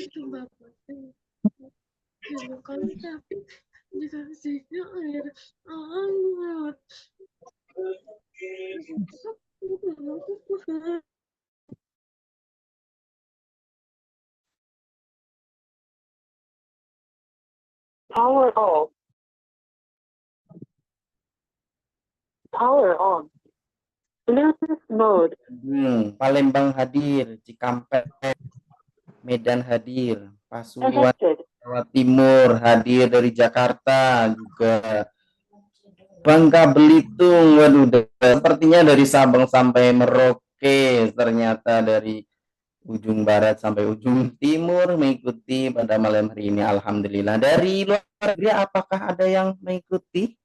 itu bapak kan tapi dikasihnya air hangat. Power off. Power on. Bluetooth mode. Palembang hadir, Cikampek, Medan hadir, Pasuruan, Jawa Timur hadir dari Jakarta juga. Bangka Belitung, waduh, sepertinya dari Sabang sampai Merauke, ternyata dari ujung barat sampai ujung timur mengikuti pada malam hari ini. Alhamdulillah. Dari luar negeri apakah ada yang mengikuti?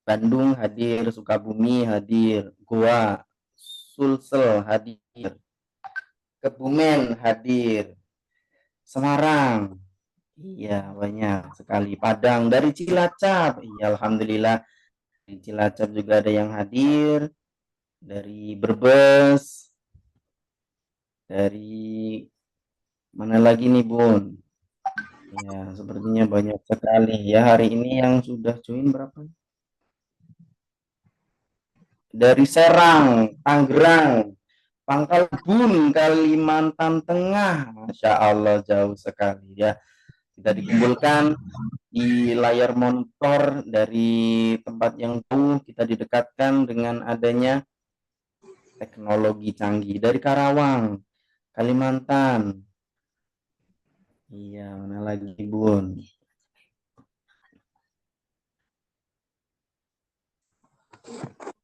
Bandung hadir, Sukabumi hadir, Goa, Sulsel hadir, Kebumen hadir, Semarang, iya banyak sekali. Padang, dari Cilacap, iya alhamdulillah. Di Cilacap juga ada yang hadir, dari Brebes, dari mana lagi nih Bun? Ya, sepertinya banyak sekali ya hari ini yang sudah join berapa? Dari Serang, Tangerang, Pangkalbun, Kalimantan Tengah. Masya Allah jauh sekali ya. Kita dikumpulkan di layar monitor dari tempat yang jauh, kita didekatkan dengan adanya teknologi canggih dari Karawang, Kalimantan. Iya, mana lagi Bun?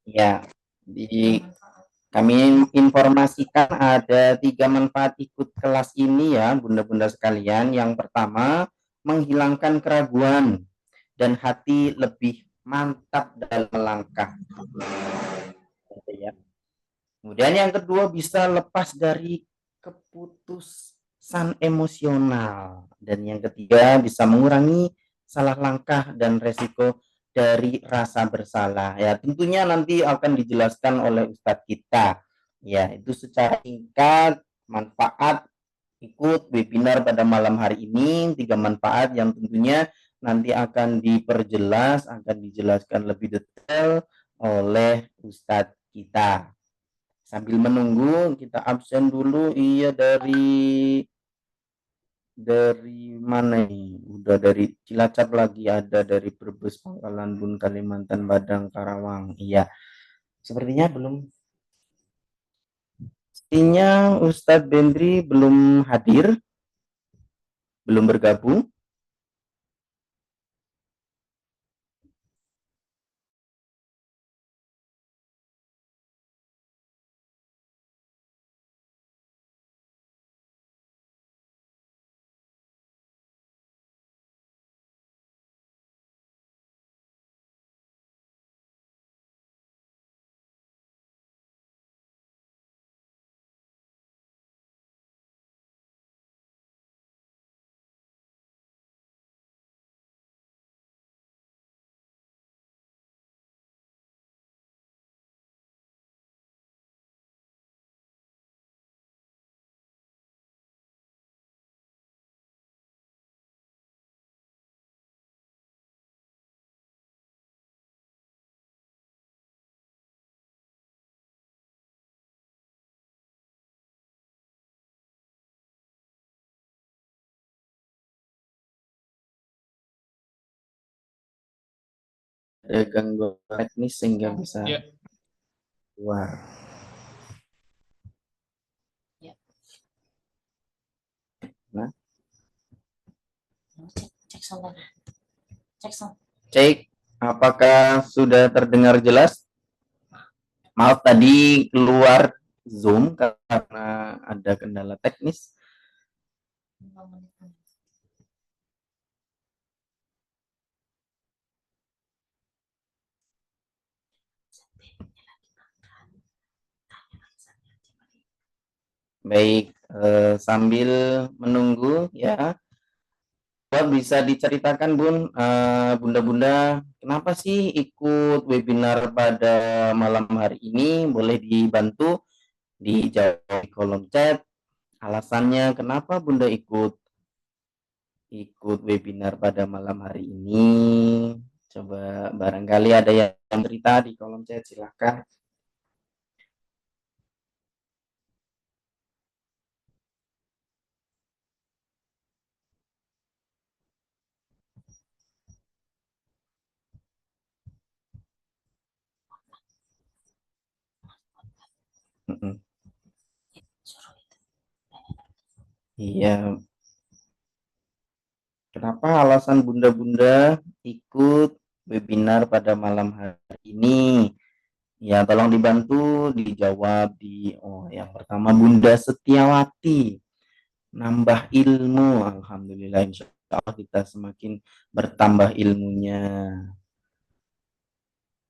Ya, di kami informasikan ada 3 manfaat ikut kelas ini ya, bunda-bunda sekalian. Yang pertama, menghilangkan keraguan dan hati lebih mantap dalam melangkah. Kemudian yang kedua, bisa lepas dari keputusan emosional. Dan yang ketiga, bisa mengurangi salah langkah dan resiko dari rasa bersalah. Ya, tentunya nanti akan dijelaskan oleh Ustadz kita. Ya, itu secara singkat manfaat ikut webinar pada malam hari ini, 3 manfaat yang tentunya nanti akan diperjelas, akan dijelaskan lebih detail oleh Ustadz kita. Sambil menunggu kita absen dulu. Iya, dari mana nih? Udah dari Cilacap lagi, ada dari Brebes, Pangkalan Bun, Kalimantan, Padang, Karawang. Iya. Sepertinya belum. Sepertinya Ustadz Bendri belum hadir, belum bergabung. Ada gangguan teknis sehingga bisa keluar. Nah, cek apakah sudah terdengar jelas? Maaf tadi keluar Zoom karena ada kendala teknis. Baik, sambil menunggu ya, bisa diceritakan Bun, Bunda-bunda, kenapa sih ikut webinar pada malam hari ini? Boleh dibantu dijawab di kolom chat Alasannya kenapa Bunda ikut webinar pada malam hari ini? Coba barangkali ada yang cerita di kolom chat, silahkan. Iya, kenapa alasan Bunda-Bunda ikut webinar pada malam hari ini? Ya, tolong dibantu dijawab yang pertama Bunda Setiawati, nambah ilmu. Alhamdulillah, insya Allah kita semakin bertambah ilmunya.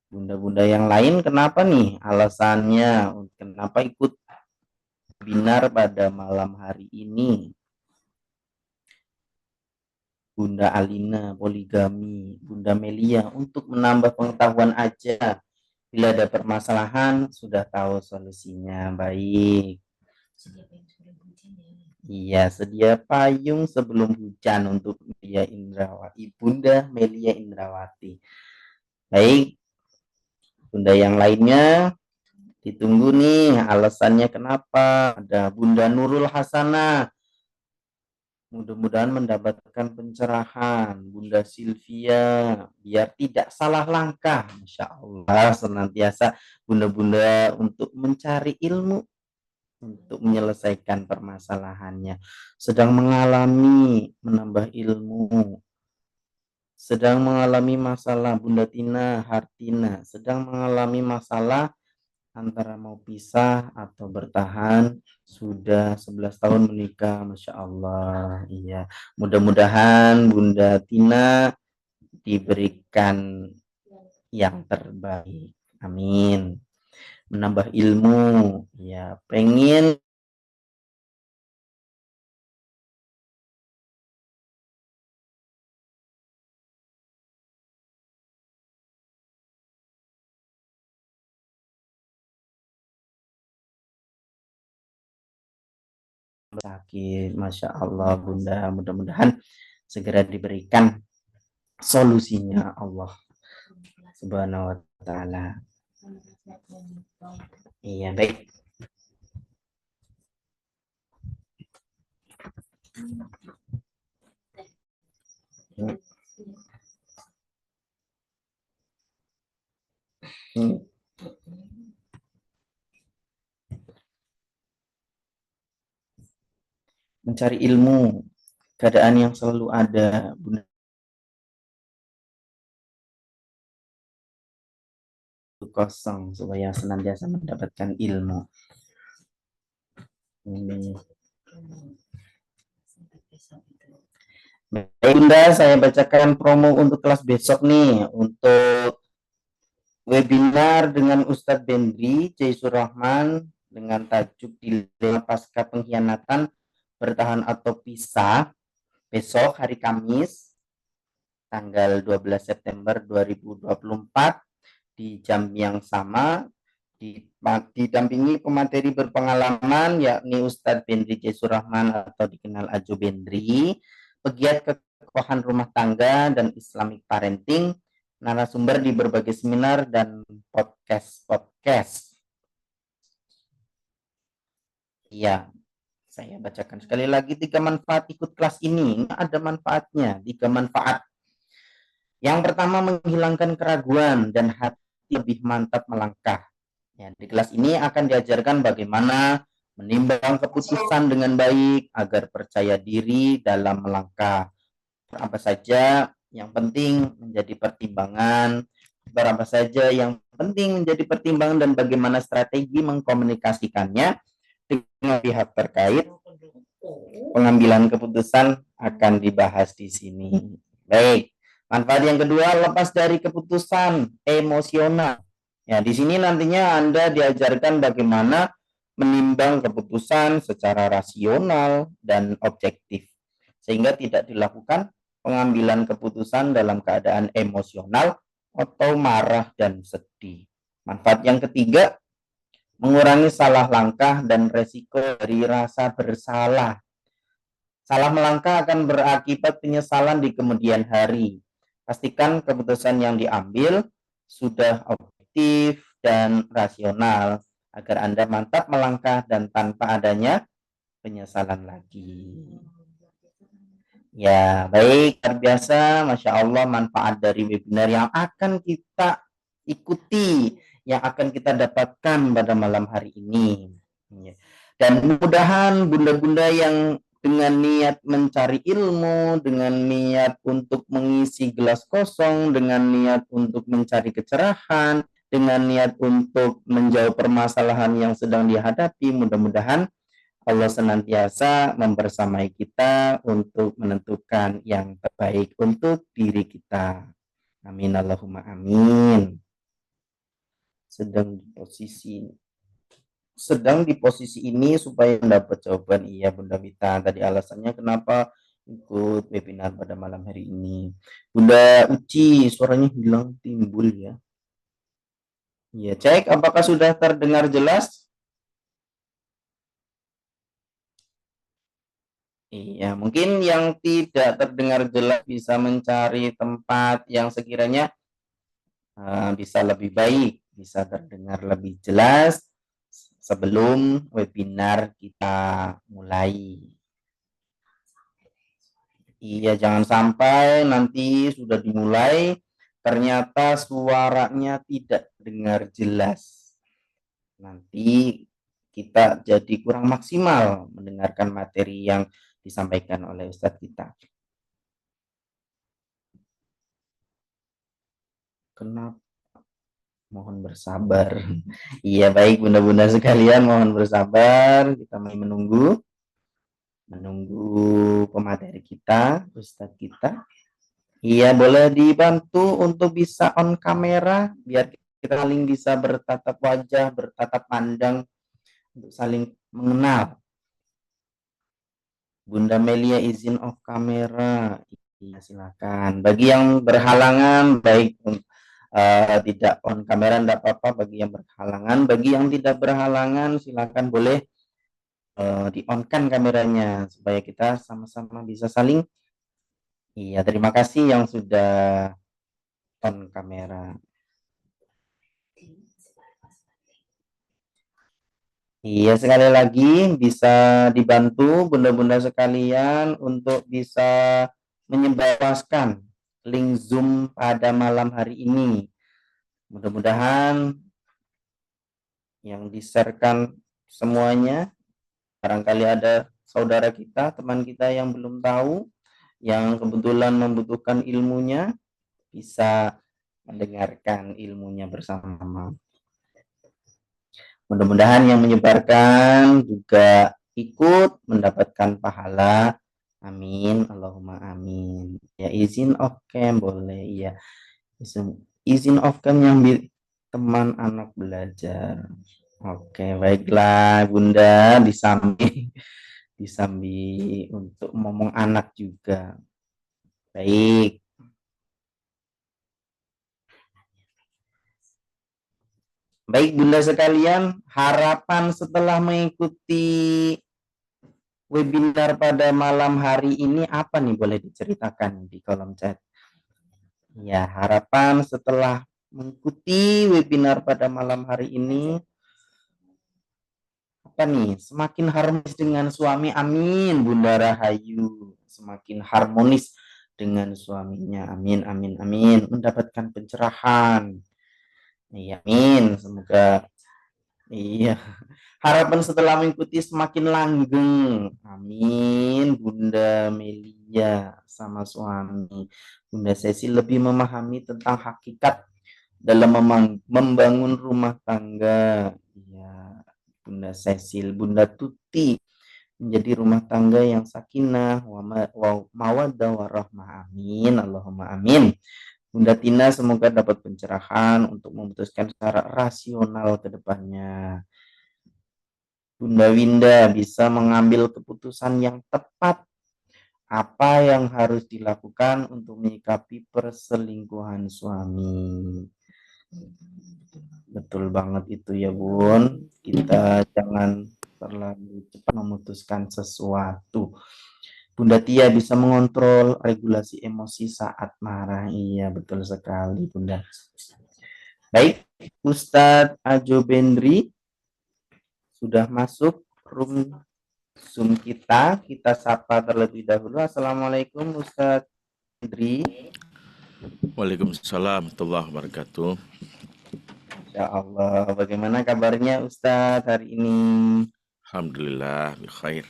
Bunda-bunda yang lain kenapa nih alasannya? Kenapa ikut webinar pada malam hari ini? Bunda Alina poligami, Bunda Melia untuk menambah pengetahuan aja. Bila ada permasalahan sudah tahu solusinya. Baik. Iya, sedia payung sebelum hujan untuk Melia Indrawati, Bunda Melia Indrawati. Baik, Bunda yang lainnya ditunggu nih alasannya kenapa. Ada Bunda Nurul Hasanah, mudah-mudahan mendapatkan pencerahan. Bunda Sylvia, biar tidak salah langkah. Masya Allah, senantiasa bunda-bunda untuk mencari ilmu, untuk menyelesaikan permasalahannya. Sedang mengalami menambah ilmu. Sedang mengalami masalah, Bunda Tina Hartina, sedang mengalami masalah antara mau pisah atau bertahan. Sudah 11 tahun menikah, Masya Allah. Iya, mudah-mudahan Bunda Tina diberikan yang terbaik, amin. Menambah ilmu, ya pengen sakit, Masya Allah Bunda, mudah-mudahan segera diberikan solusinya Allah Subhanahu wa Ta'ala. Iya, baik. Mencari ilmu, keadaan yang selalu ada, Bunda, kosong supaya senantiasa mendapatkan ilmu. Ini. Baik, Bunda, saya bacakan promo untuk kelas besok nih, untuk webinar dengan Ustadz Bendri Jaisur Rahman dengan tajuk Dilema Pasca Pengkhianatan, Bertahan atau Pisah, besok hari Kamis tanggal 12 September 2024 di jam yang sama, didampingi pemateri berpengalaman yakni Ustadz Bendri Jaisur Rahman atau dikenal Ajo Bendri, pegiat kekokohan rumah tangga dan Islamic parenting, narasumber di berbagai seminar dan podcast. Iya, saya bacakan sekali lagi 3 manfaat ikut kelas ini. Ini ada manfaatnya, 3 manfaat. Yang pertama, menghilangkan keraguan dan hati lebih mantap melangkah. Ya, di kelas ini akan diajarkan bagaimana menimbang keputusan dengan baik agar percaya diri dalam melangkah. Apa saja yang penting menjadi pertimbangan, berapa saja yang penting menjadi pertimbangan dan bagaimana strategi mengkomunikasikannya dengan pihak terkait. Pengambilan keputusan akan dibahas di sini. Baik. Manfaat yang kedua, lepas dari keputusan emosional. Ya, di sini nantinya Anda diajarkan bagaimana menimbang keputusan secara rasional dan objektif, sehingga tidak dilakukan pengambilan keputusan dalam keadaan emosional atau marah dan sedih. Manfaat yang ketiga, mengurangi salah langkah dan resiko dari rasa bersalah. Salah melangkah akan berakibat penyesalan di kemudian hari. Pastikan keputusan yang diambil sudah objektif dan rasional agar Anda mantap melangkah dan tanpa adanya penyesalan lagi. Ya, baik, luar biasa, Masya Allah, manfaat dari webinar yang akan kita ikuti, yang akan kita dapatkan pada malam hari ini. Dan mudah-mudahan bunda-bunda yang dengan niat mencari ilmu, dengan niat untuk mengisi gelas kosong, dengan niat untuk mencari kecerahan, dengan niat untuk menjawab permasalahan yang sedang dihadapi, mudah-mudahan Allah senantiasa membersamai kita untuk menentukan yang terbaik untuk diri kita. Amin Allahumma amin. Sedang di posisi ini supaya mendapat jawaban. Iya Bunda Vita, tadi alasannya kenapa ikut webinar pada malam hari ini. Bunda Uci, suaranya hilang timbul ya. Iya, cek apakah sudah terdengar jelas? Iya, mungkin yang tidak terdengar jelas bisa mencari tempat yang sekiranya bisa lebih baik, bisa terdengar lebih jelas sebelum webinar kita mulai. Iya, jangan sampai nanti sudah dimulai, ternyata suaranya tidak dengar jelas. Nanti kita jadi kurang maksimal mendengarkan materi yang disampaikan oleh Ustadz kita. Kenapa? Mohon bersabar. Iya, baik bunda-bunda sekalian, mohon bersabar. Kita masih menunggu pemateri kita, Ustadz kita. Iya, boleh dibantu untuk bisa on kamera biar kita saling bisa bertatap wajah, bertatap pandang untuk saling mengenal. Bunda Melia izin off kamera. Iya, silakan. Bagi yang berhalangan, baik tidak on kamera tidak apa-apa bagi yang berhalangan. Bagi yang tidak berhalangan, silakan boleh di on kan kameranya supaya kita sama-sama bisa saling. Iya, terima kasih yang sudah on kamera. Iya, sekali lagi bisa dibantu bunda-bunda sekalian untuk bisa menyebarluaskan link Zoom pada malam hari ini. Mudah-mudahan yang di-sharekan semuanya, barangkali ada saudara kita, teman kita yang belum tahu, yang kebetulan membutuhkan ilmunya, bisa mendengarkan ilmunya bersama. Mudah-mudahan yang menyebarkan juga ikut mendapatkan pahala. Amin. Allahumma amin. Ya, izin off cam boleh. Ya, izin off cam yang teman anak belajar. Oke, baiklah Bunda, disambi untuk ngomong anak juga. Baik. Baik Bunda sekalian, harapan setelah mengikuti webinar pada malam hari ini apa nih, boleh diceritakan di kolom chat. Ya, harapan setelah mengikuti webinar pada malam hari ini apa nih? Semakin harmonis dengan suami, amin Bunda Rahayu. Semakin harmonis dengan suaminya, amin amin amin. Mendapatkan pencerahan. Iya, amin. Semoga iya. Harapan setelah mengikuti semakin langgeng. Amin. Bunda Melia sama suami. Bunda Sesi lebih memahami tentang hakikat dalam membangun rumah tangga. Iya. Bunda Cecil, Bunda Tuti menjadi rumah tangga yang sakinah, mawaddah warahmah. Amin. Allahumma amin. Bunda Tina semoga dapat pencerahan untuk memutuskan secara rasional ke depannya. Bunda Winda bisa mengambil keputusan yang tepat apa yang harus dilakukan untuk menyikapi perselingkuhan suami. Betul banget itu ya Bun. Kita jangan terlalu cepat memutuskan sesuatu. Bunda Tia bisa mengontrol regulasi emosi saat marah. Iya, betul sekali Bunda. Baik, Ustadz Ajo Bendri sudah masuk room Zoom kita. Kita sapa terlebih dahulu. Assalamualaikum Ustadz Bendri. Waalaikumsalam warahmatullahi wabarakatuh. Insya Allah. Bagaimana kabarnya Ustadz hari ini? Alhamdulillah, bikhair.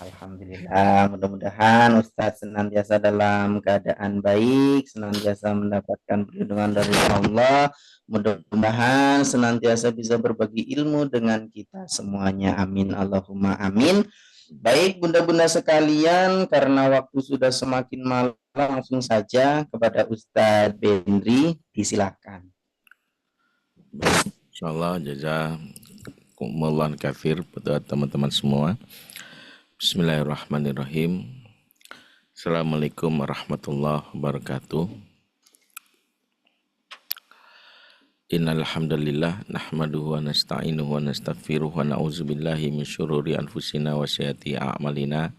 Alhamdulillah, mudah-mudahan Ustadz senantiasa dalam keadaan baik, senantiasa mendapatkan perlindungan dari Allah, mudah-mudahan senantiasa bisa berbagi ilmu dengan kita semuanya. Amin, Allahumma amin. Baik Bunda-Bunda sekalian, karena waktu sudah semakin malam, langsung saja kepada Ustadz Bendri, disilakan. Insyaallah jazakumullah kafir buat teman-teman semua. Bismillahirrahmanirrahim. Assalamualaikum warahmatullahi wabarakatuh. Innal hamdalillah nahmaduhu wa nasta'inuhu wa nastaghfiruhu wa na'udzubillahi min syururi anfusina wa sayyiati a'malina.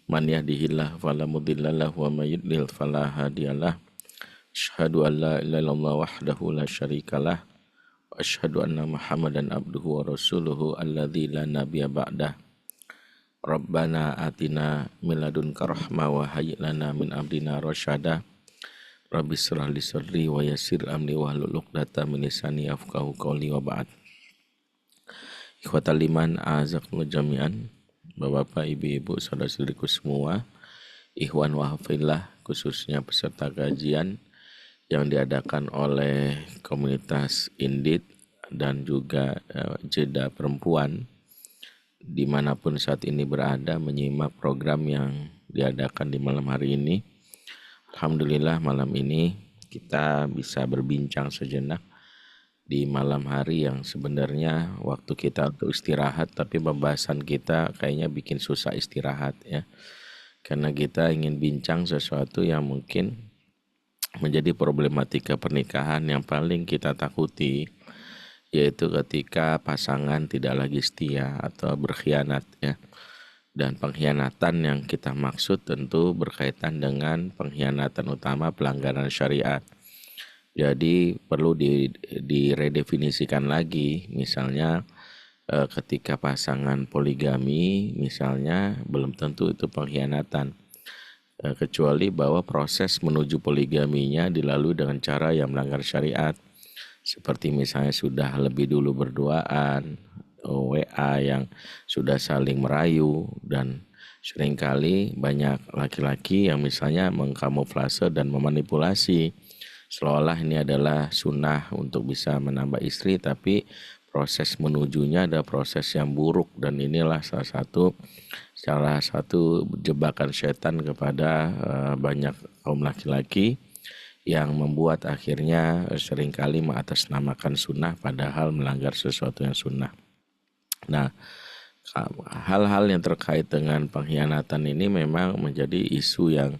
Man yahdihillahu fala mudilla lahu wa may yudlil fala hadiyalah. Asyhadu an la ilaha illallah wahdahu la syarikalah wa asyhadu anna Muhammadan abduhu wa rasuluhu alladzi la nabiyya ba'dah. Rabbana atina min ladunka rahmah wa hayyi lana min amrina rasyada. Rabbi shrah li sadri wa yassir amri wahlul 'uqdatam min lisani yafqahu qawli wa ba'd. Ikhwatal iman a'azakumullah jami'an. Bapak-bapak, ibu-ibu, saudara-saudariku semua, ikhwan wa hafillah, khususnya peserta kajian yang diadakan oleh komunitas Indit dan juga Jeda Perempuan dimanapun saat ini berada menyimak program yang diadakan di malam hari ini. Alhamdulillah malam ini kita bisa berbincang sejenak di malam hari yang sebenarnya waktu kita untuk istirahat, tapi pembahasan kita kayaknya bikin susah istirahat ya, karena kita ingin bincang sesuatu yang mungkin menjadi problematika pernikahan yang paling kita takuti, yaitu ketika pasangan tidak lagi setia atau berkhianat ya. Dan pengkhianatan yang kita maksud tentu berkaitan dengan pengkhianatan utama pelanggaran syariat. Jadi perlu diredefinisikan lagi, misalnya ketika pasangan poligami misalnya belum tentu itu pengkhianatan. Kecuali bahwa proses menuju poligaminya dilalui dengan cara yang melanggar syariat, seperti misalnya sudah lebih dulu berduaan, WA yang sudah saling merayu, dan seringkali banyak laki-laki yang misalnya mengkamuflase dan memanipulasi seolah ini adalah sunnah untuk bisa menambah istri, tapi proses menujunya ada proses yang buruk, dan inilah salah satu jebakan setan kepada banyak kaum laki-laki yang membuat akhirnya seringkali mengatasnamakan sunnah padahal melanggar sesuatu yang sunnah. Nah, hal-hal yang terkait dengan pengkhianatan ini memang menjadi isu yang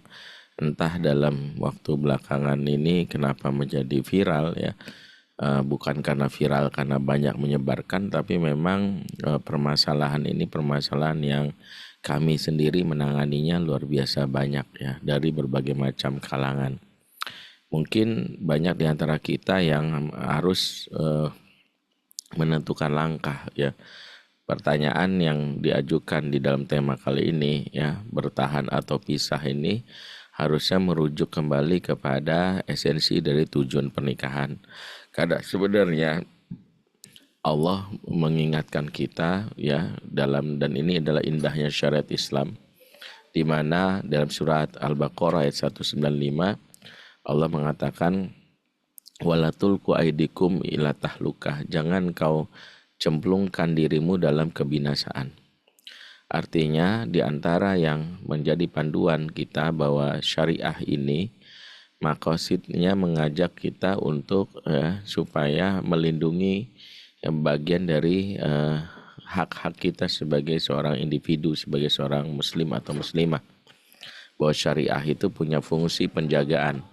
entah dalam waktu belakangan ini kenapa menjadi viral ya. Bukan karena viral karena banyak menyebarkan, tapi memang permasalahan ini permasalahan yang kami sendiri menanganinya luar biasa banyak ya, dari berbagai macam kalangan. Mungkin banyak di antara kita yang harus menentukan langkah ya. Pertanyaan yang diajukan di dalam tema kali ini ya, bertahan atau pisah ini harusnya merujuk kembali kepada esensi dari tujuan pernikahan. Karena sebenarnya Allah mengingatkan kita ya dan ini adalah indahnya syariat Islam, di mana dalam surat Al-Baqarah ayat 195 Allah mengatakan wala tulqu aidikum ila tahlukah, jangan kau cemplungkan dirimu dalam kebinasaan. Artinya di antara yang menjadi panduan kita bahwa syariah ini makosidnya mengajak kita untuk supaya melindungi bagian dari hak-hak kita sebagai seorang individu, sebagai seorang muslim atau muslimah. Bahwa syariah itu punya fungsi penjagaan.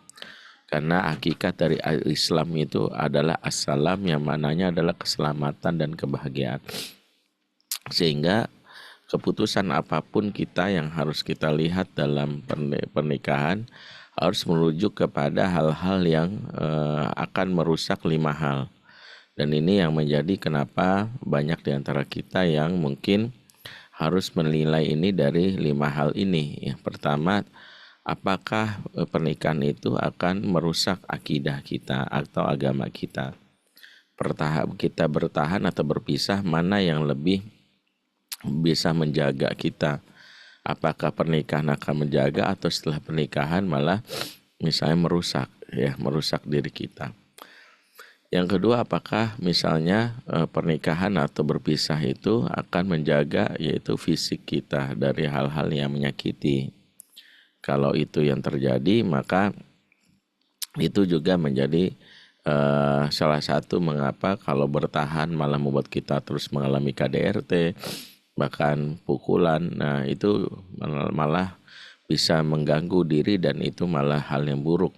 Karena hakikat dari Islam itu adalah assalam, yang mananya adalah keselamatan dan kebahagiaan. Sehingga keputusan apapun kita yang harus kita lihat dalam pernikahan harus merujuk kepada hal-hal yang akan merusak 5 hal. Dan ini yang menjadi kenapa banyak di antara kita yang mungkin harus menilai ini dari 5 hal ini. Yang pertama, apakah pernikahan itu akan merusak akidah kita atau agama kita. Kita bertahan atau berpisah, mana yang lebih bisa menjaga kita. Apakah pernikahan akan menjaga atau setelah pernikahan malah misalnya merusak diri kita. Yang kedua, apakah misalnya pernikahan atau berpisah itu akan menjaga yaitu fisik kita dari hal-hal yang menyakiti. Kalau itu yang terjadi, maka itu juga menjadi salah satu mengapa kalau bertahan malah membuat kita terus mengalami KDRT, bahkan pukulan. Nah, itu malah bisa mengganggu diri dan itu malah hal yang buruk.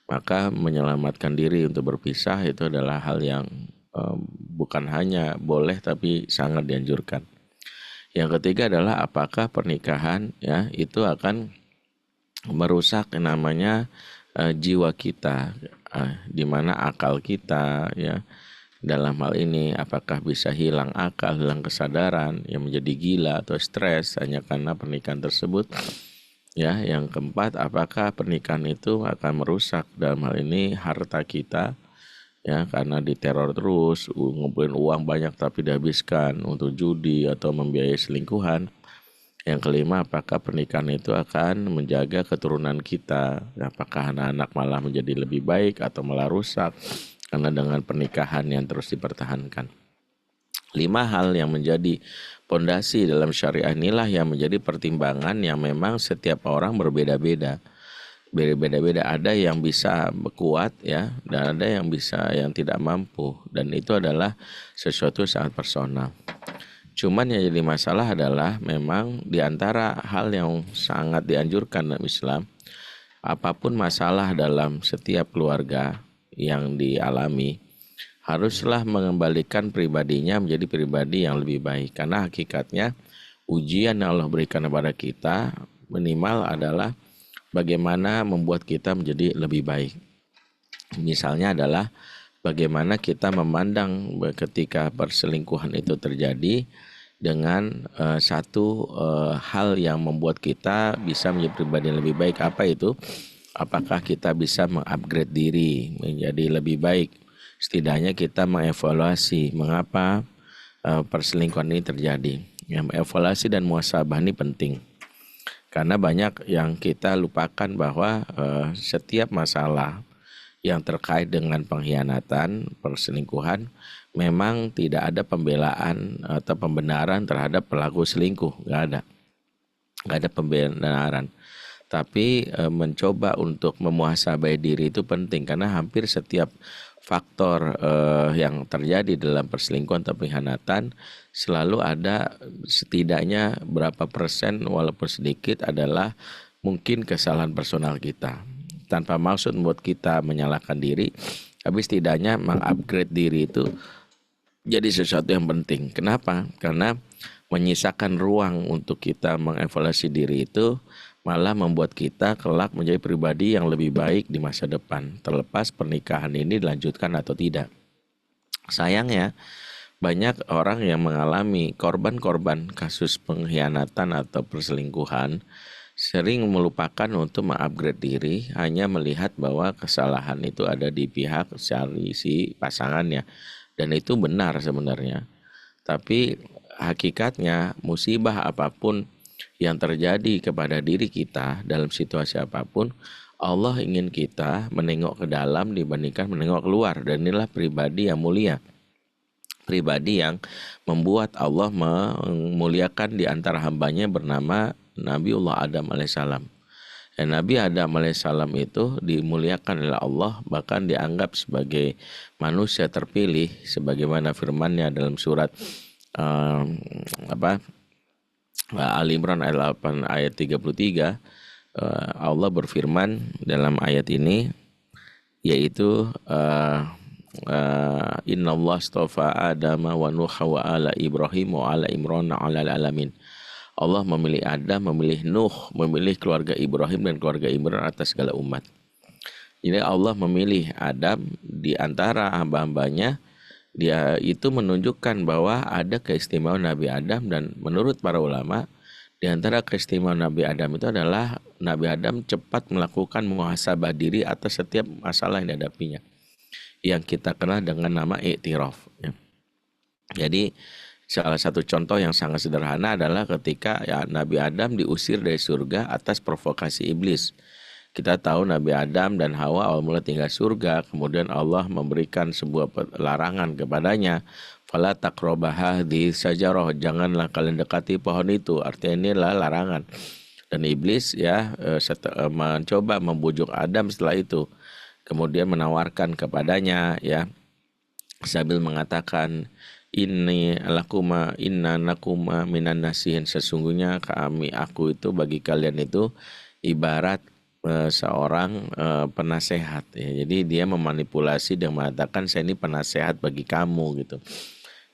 Maka menyelamatkan diri untuk berpisah itu adalah hal yang bukan hanya boleh tapi sangat dianjurkan. Yang ketiga adalah apakah pernikahan ya itu akan merusak namanya jiwa kita, di mana akal kita ya. Dalam hal ini apakah bisa hilang akal, hilang kesadaran, yang menjadi gila atau stres hanya karena pernikahan tersebut. Ya, yang keempat, apakah pernikahan itu akan merusak dalam hal ini harta kita ya, karena diteror terus, ngumpulin uang banyak tapi dihabiskan untuk judi atau membiayai selingkuhan. Yang kelima, apakah pernikahan itu akan menjaga keturunan kita, apakah anak-anak malah menjadi lebih baik atau malah rusak karena dengan pernikahan yang terus dipertahankan. 5 hal yang menjadi pondasi dalam syariah inilah yang menjadi pertimbangan yang memang setiap orang berbeda-beda. Berbeda-beda, ada yang bisa kuat ya, dan ada yang tidak mampu, dan itu adalah sesuatu sangat personal. Cuman yang jadi masalah adalah memang di antara hal yang sangat dianjurkan dalam Islam, apapun masalah dalam setiap keluarga yang dialami, haruslah mengembalikan pribadinya menjadi pribadi yang lebih baik. Karena hakikatnya ujian yang Allah berikan kepada kita minimal adalah bagaimana membuat kita menjadi lebih baik. Misalnya adalah bagaimana kita memandang ketika perselingkuhan itu terjadi dengan satu hal yang membuat kita bisa menjadi pribadi yang lebih baik. Apa itu? Apakah kita bisa mengupgrade diri menjadi lebih baik? Setidaknya kita mengevaluasi mengapa perselingkuhan ini terjadi. Evaluasi dan muhasabah ini penting. Karena banyak yang kita lupakan bahwa setiap masalah yang terkait dengan pengkhianatan, perselingkuhan, memang tidak ada pembelaan atau pembenaran terhadap pelaku selingkuh. Nggak ada pembenaran. Tapi mencoba untuk memuhasabah diri itu penting, karena hampir setiap faktor yang terjadi dalam perselingkuhan atau pengkhianatan selalu ada setidaknya berapa persen walaupun sedikit adalah mungkin kesalahan personal kita. Tanpa maksud membuat kita menyalahkan diri, tapi setidaknya mengupgrade diri itu jadi sesuatu yang penting. Kenapa? Karena menyisakan ruang untuk kita mengevaluasi diri itu malah membuat kita kelak menjadi pribadi yang lebih baik di masa depan, terlepas pernikahan ini dilanjutkan atau tidak. Sayangnya, banyak orang yang mengalami korban-korban kasus pengkhianatan atau perselingkuhan sering melupakan untuk mengupgrade diri, hanya melihat bahwa kesalahan itu ada di pihak si pasangannya. Dan itu benar sebenarnya. Tapi hakikatnya musibah apapun yang terjadi kepada diri kita dalam situasi apapun, Allah ingin kita menengok ke dalam dibandingkan menengok keluar. Dan inilah pribadi yang mulia, pribadi yang membuat Allah memuliakan di antara hambanya bernama Nabiullah Adam alaihissalam. Dan Nabi Adam alaihissalam itu dimuliakan oleh Allah, bahkan dianggap sebagai manusia terpilih, sebagaimana firman-Nya dalam surat Ali Imran ayat 8 ayat 33. Allah berfirman dalam ayat ini, yaitu Innallaha astafa Adama wa Nuha wa ala Ibrahim wa ala Imran wa ala alamin. Allah memilih Adam, memilih Nuh, memilih keluarga Ibrahim dan keluarga Imran atas segala umat. Jadi Allah memilih Adam di antara hamba-hambanya. Dia itu menunjukkan bahwa ada keistimewaan Nabi Adam, dan menurut para ulama di antara keistimewaan Nabi Adam itu adalah Nabi Adam cepat melakukan muhasabah diri atas setiap masalah yang dihadapinya, yang kita kenal dengan nama iktiraf. Jadi salah satu contoh yang sangat sederhana adalah ketika Nabi Adam diusir dari surga atas provokasi iblis. Kita tahu Nabi Adam dan Hawa awal mula tinggal surga, kemudian Allah memberikan sebuah larangan kepadanya, fala taqrabaha di sajarah, janganlah kalian dekati pohon itu. Artinya inilah larangan. Dan iblis mencoba membujuk Adam setelah itu, kemudian menawarkan kepadanya sambil mengatakan, inna nakuma minan nasihin, sesungguhnya aku itu bagi kalian itu ibarat seorang penasehat. Jadi dia memanipulasi dan mengatakan saya ini penasehat bagi kamu gitu.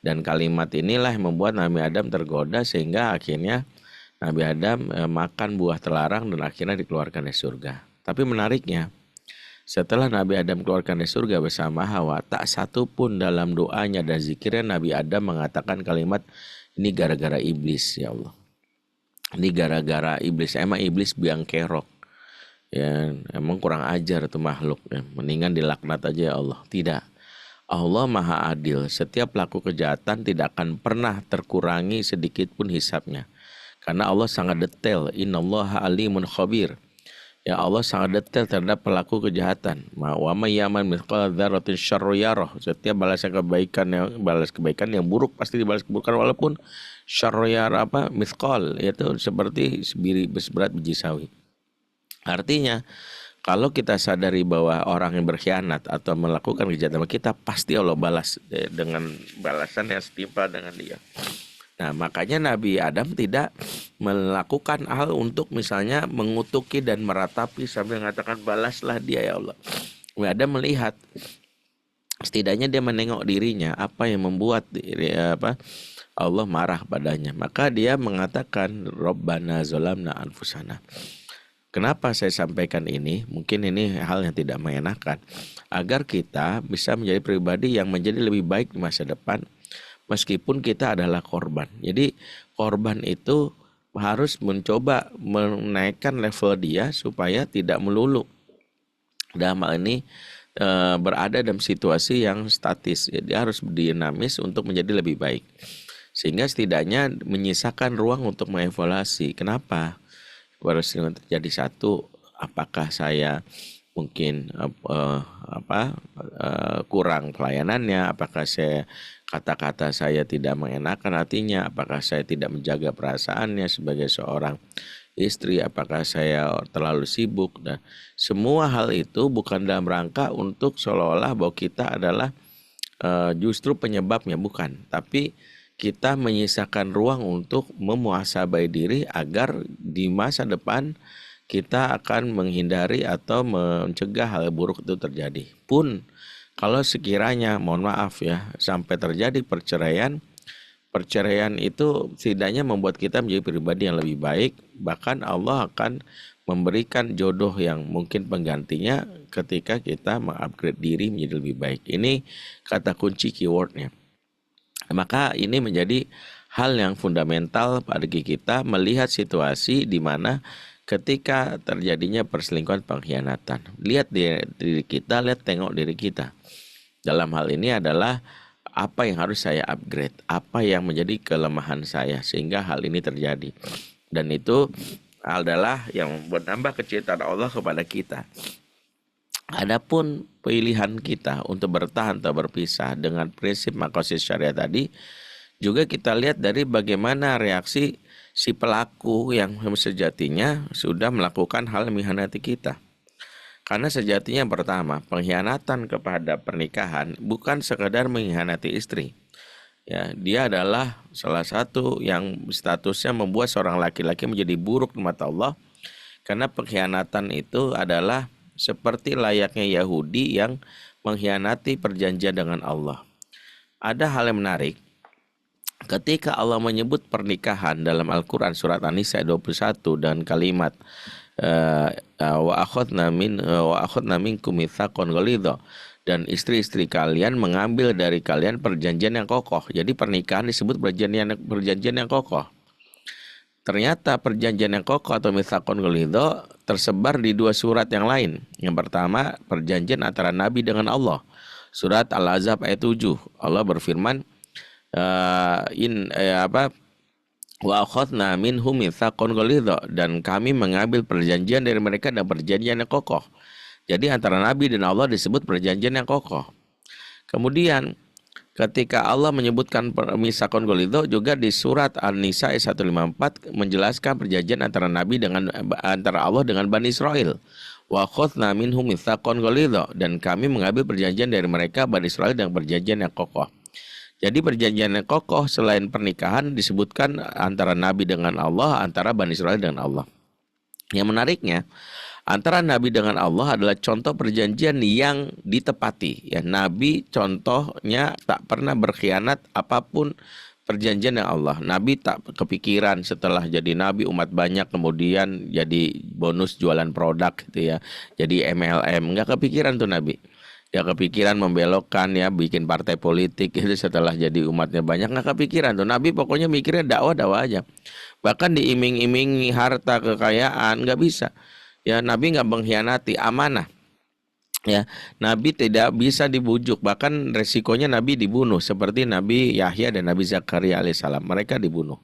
Dan kalimat inilah yang membuat Nabi Adam tergoda, sehingga akhirnya Nabi Adam makan buah terlarang dan akhirnya dikeluarkan dari surga. Tapi menariknya, setelah Nabi Adam keluarkan dari surga bersama Hawa, tak satu pun dalam doanya dan zikirnya Nabi Adam mengatakan kalimat ini gara-gara iblis, ya Allah. Ini gara-gara iblis. Emang iblis biang kerok. Ya, emang kurang ajar tuh makhluk. Mendingan dilaknat aja ya Allah. Tidak. Allah Maha Adil. Setiap pelaku kejahatan tidak akan pernah terkurangi sedikit pun hisabnya. Karena Allah sangat detail. Innallaha alimun khabir. Ya, Allah sangat detail terhadap pelaku kejahatan. Wa may ya'mal mithqala dzarratin syarran yarah. Setiap balas kebaikan yang buruk pasti dibalas keburukan, walaupun syarran yarah mithqal, yaitu seperti seberat biji sawi. Artinya kalau kita sadari bahwa orang yang berkhianat atau melakukan kejahatan kita, pasti Allah balas dengan balasan yang setimpal dengan dia. Nah, makanya Nabi Adam tidak melakukan hal untuk misalnya mengutuki dan meratapi sambil mengatakan balaslah dia ya Allah. Nabi Adam melihat, setidaknya dia menengok dirinya, apa yang membuat Allah marah padanya. Maka dia mengatakan Rabbana zolamna anfusana. Kenapa saya sampaikan ini? Mungkin ini hal yang tidak mengenakan, agar kita bisa menjadi pribadi yang menjadi lebih baik di masa depan, meskipun kita adalah korban. Jadi korban itu harus mencoba menaikkan level dia supaya tidak melulu dalam hal ini berada dalam situasi yang statis. Jadi harus dinamis untuk menjadi lebih baik, sehingga setidaknya menyisakan ruang untuk mengevaluasi. Kenapa baru sering terjadi satu, apakah saya mungkin kurang pelayanannya, apakah kata-kata saya tidak mengenakan hatinya, apakah saya tidak menjaga perasaannya sebagai seorang istri, apakah saya terlalu sibuk. Dan semua hal itu bukan dalam rangka untuk seolah-olah bahwa kita adalah justru penyebabnya, bukan, tapi kita menyisakan ruang untuk memuhasabah diri agar di masa depan kita akan menghindari atau mencegah hal buruk itu terjadi. Pun kalau sekiranya, mohon maaf ya, sampai terjadi perceraian itu setidaknya membuat kita menjadi pribadi yang lebih baik. Bahkan Allah akan memberikan jodoh yang mungkin penggantinya ketika kita mengupgrade diri menjadi lebih baik. Ini kata kunci keywordnya. Maka ini menjadi hal yang fundamental bagi kita melihat situasi di mana ketika terjadinya perselingkuhan, pengkhianatan. Lihat diri kita, tengok diri kita. Dalam hal ini adalah apa yang harus saya upgrade, apa yang menjadi kelemahan saya sehingga hal ini terjadi. Dan itu adalah yang menambah kecintaan Allah kepada kita. Adapun pilihan kita untuk bertahan atau berpisah dengan prinsip maqasid syariat tadi, juga kita lihat dari bagaimana reaksi si pelaku yang sejatinya sudah melakukan hal mengkhianati kita. Karena sejatinya pertama, pengkhianatan kepada pernikahan bukan sekadar mengkhianati istri. Ya, dia adalah salah satu yang statusnya membuat seorang laki-laki menjadi buruk di mata Allah. Karena pengkhianatan itu adalah seperti layaknya Yahudi yang mengkhianati perjanjian dengan Allah. Ada hal yang menarik. Ketika Allah menyebut pernikahan dalam Al-Quran surat An-Nisa 21 dan kalimat wa akhadna minkum mitsaqan ghalidha, dan istri-istri kalian mengambil dari kalian perjanjian yang kokoh. Jadi pernikahan disebut perjanjian yang kokoh. Ternyata perjanjian yang kokoh atau mitsaqan ghalidha tersebar di dua surat yang lain. Yang pertama, perjanjian antara Nabi dengan Allah. Surat Al-Ahzab ayat 7. Allah berfirman, wa akhadna minhum mitsaqan ghalidha, dan kami mengambil perjanjian dari mereka dan perjanjian yang kokoh. Jadi antara Nabi dan Allah disebut perjanjian yang kokoh. Kemudian ketika Allah menyebutkan mitsaqan ghalidha juga di surat An-Nisa ayat 154 menjelaskan perjanjian antara Allah dengan Bani Israel. Wa akhadna minhum mitsaqan ghalidha, dan kami mengambil perjanjian dari mereka Bani Israel dengan perjanjian yang kokoh. Jadi perjanjian yang kokoh selain pernikahan disebutkan antara Nabi dengan Allah, antara Bani Israel dengan Allah. Yang menariknya, antara Nabi dengan Allah adalah contoh perjanjian yang ditepati. Ya, Nabi contohnya tak pernah berkhianat apapun perjanjian dengan Allah. Nabi tak kepikiran setelah jadi Nabi umat banyak kemudian jadi bonus jualan produk gitu ya. Jadi MLM, nggak kepikiran tuh Nabi. Ya kepikiran membelokkan ya, bikin partai politik itu setelah jadi umatnya banyak, nggak kepikiran tuh. Nabi pokoknya mikirnya dakwah aja. Bahkan diiming-imingi harta kekayaan nggak bisa. Ya Nabi nggak mengkhianati amanah. Ya Nabi tidak bisa dibujuk, bahkan resikonya Nabi dibunuh seperti Nabi Yahya dan Nabi Zakaria alaihissalam, mereka dibunuh.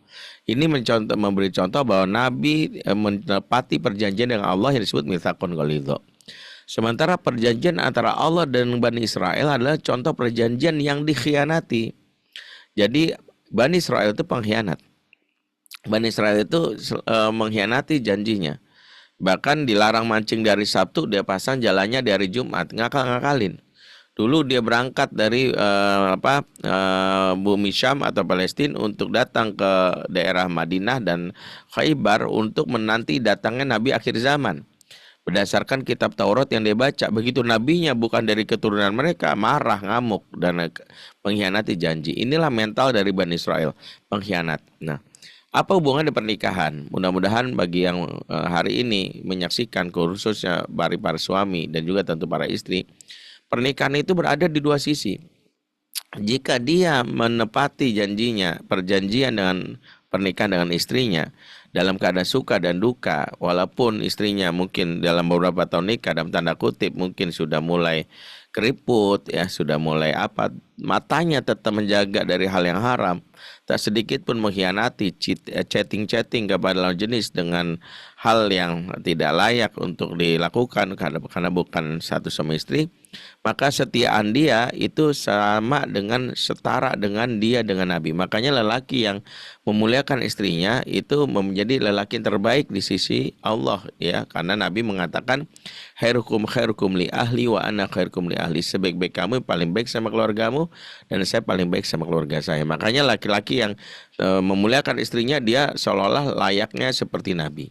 Ini memberi contoh bahwa Nabi menepati perjanjian dengan Allah yang disebut mitsaqan ghalidha. Sementara perjanjian antara Allah dan Bani Israel adalah contoh perjanjian yang dikhianati. Jadi Bani Israel itu pengkhianat. Bani Israel itu mengkhianati janjinya. Bahkan dilarang mancing dari Sabtu, dia pasang jalannya dari Jumat, ngakalin. Dulu dia berangkat dari bumi Syam atau Palestina untuk datang ke daerah Madinah dan Khaybar untuk menanti datangnya Nabi akhir zaman. Berdasarkan kitab Taurat yang dia baca, begitu nabinya bukan dari keturunan mereka, marah, ngamuk, dan mengkhianati janji. Inilah mental dari Bani Israel, pengkhianat. Nah, apa hubungannya pernikahan? Mudah-mudahan bagi yang hari ini menyaksikan, khususnya bagi para suami dan juga tentu para istri, pernikahan itu berada di dua sisi. Jika dia menepati janjinya, perjanjian dengan pernikahan dengan istrinya, dalam keadaan suka dan duka, walaupun istrinya mungkin dalam beberapa tahun nikah dalam tanda kutip mungkin sudah mulai keriput ya, sudah mulai matanya tetap menjaga dari hal yang haram, tak sedikit pun mengkhianati, chatting kepada lawan jenis dengan hal yang tidak layak untuk dilakukan karena bukan satu suami istri, maka setiaan dia itu setara dengan dia dengan Nabi. Makanya lelaki yang memuliakan istrinya itu menjadi lelaki yang terbaik di sisi Allah ya, karena Nabi mengatakan khairukum li ahli wa ana khairukum li ahli, sebaik-baik kamu paling baik sama keluargamu dan saya paling baik sama keluarga saya. Makanya laki-laki yang memuliakan istrinya dia seolah-olah layaknya seperti Nabi.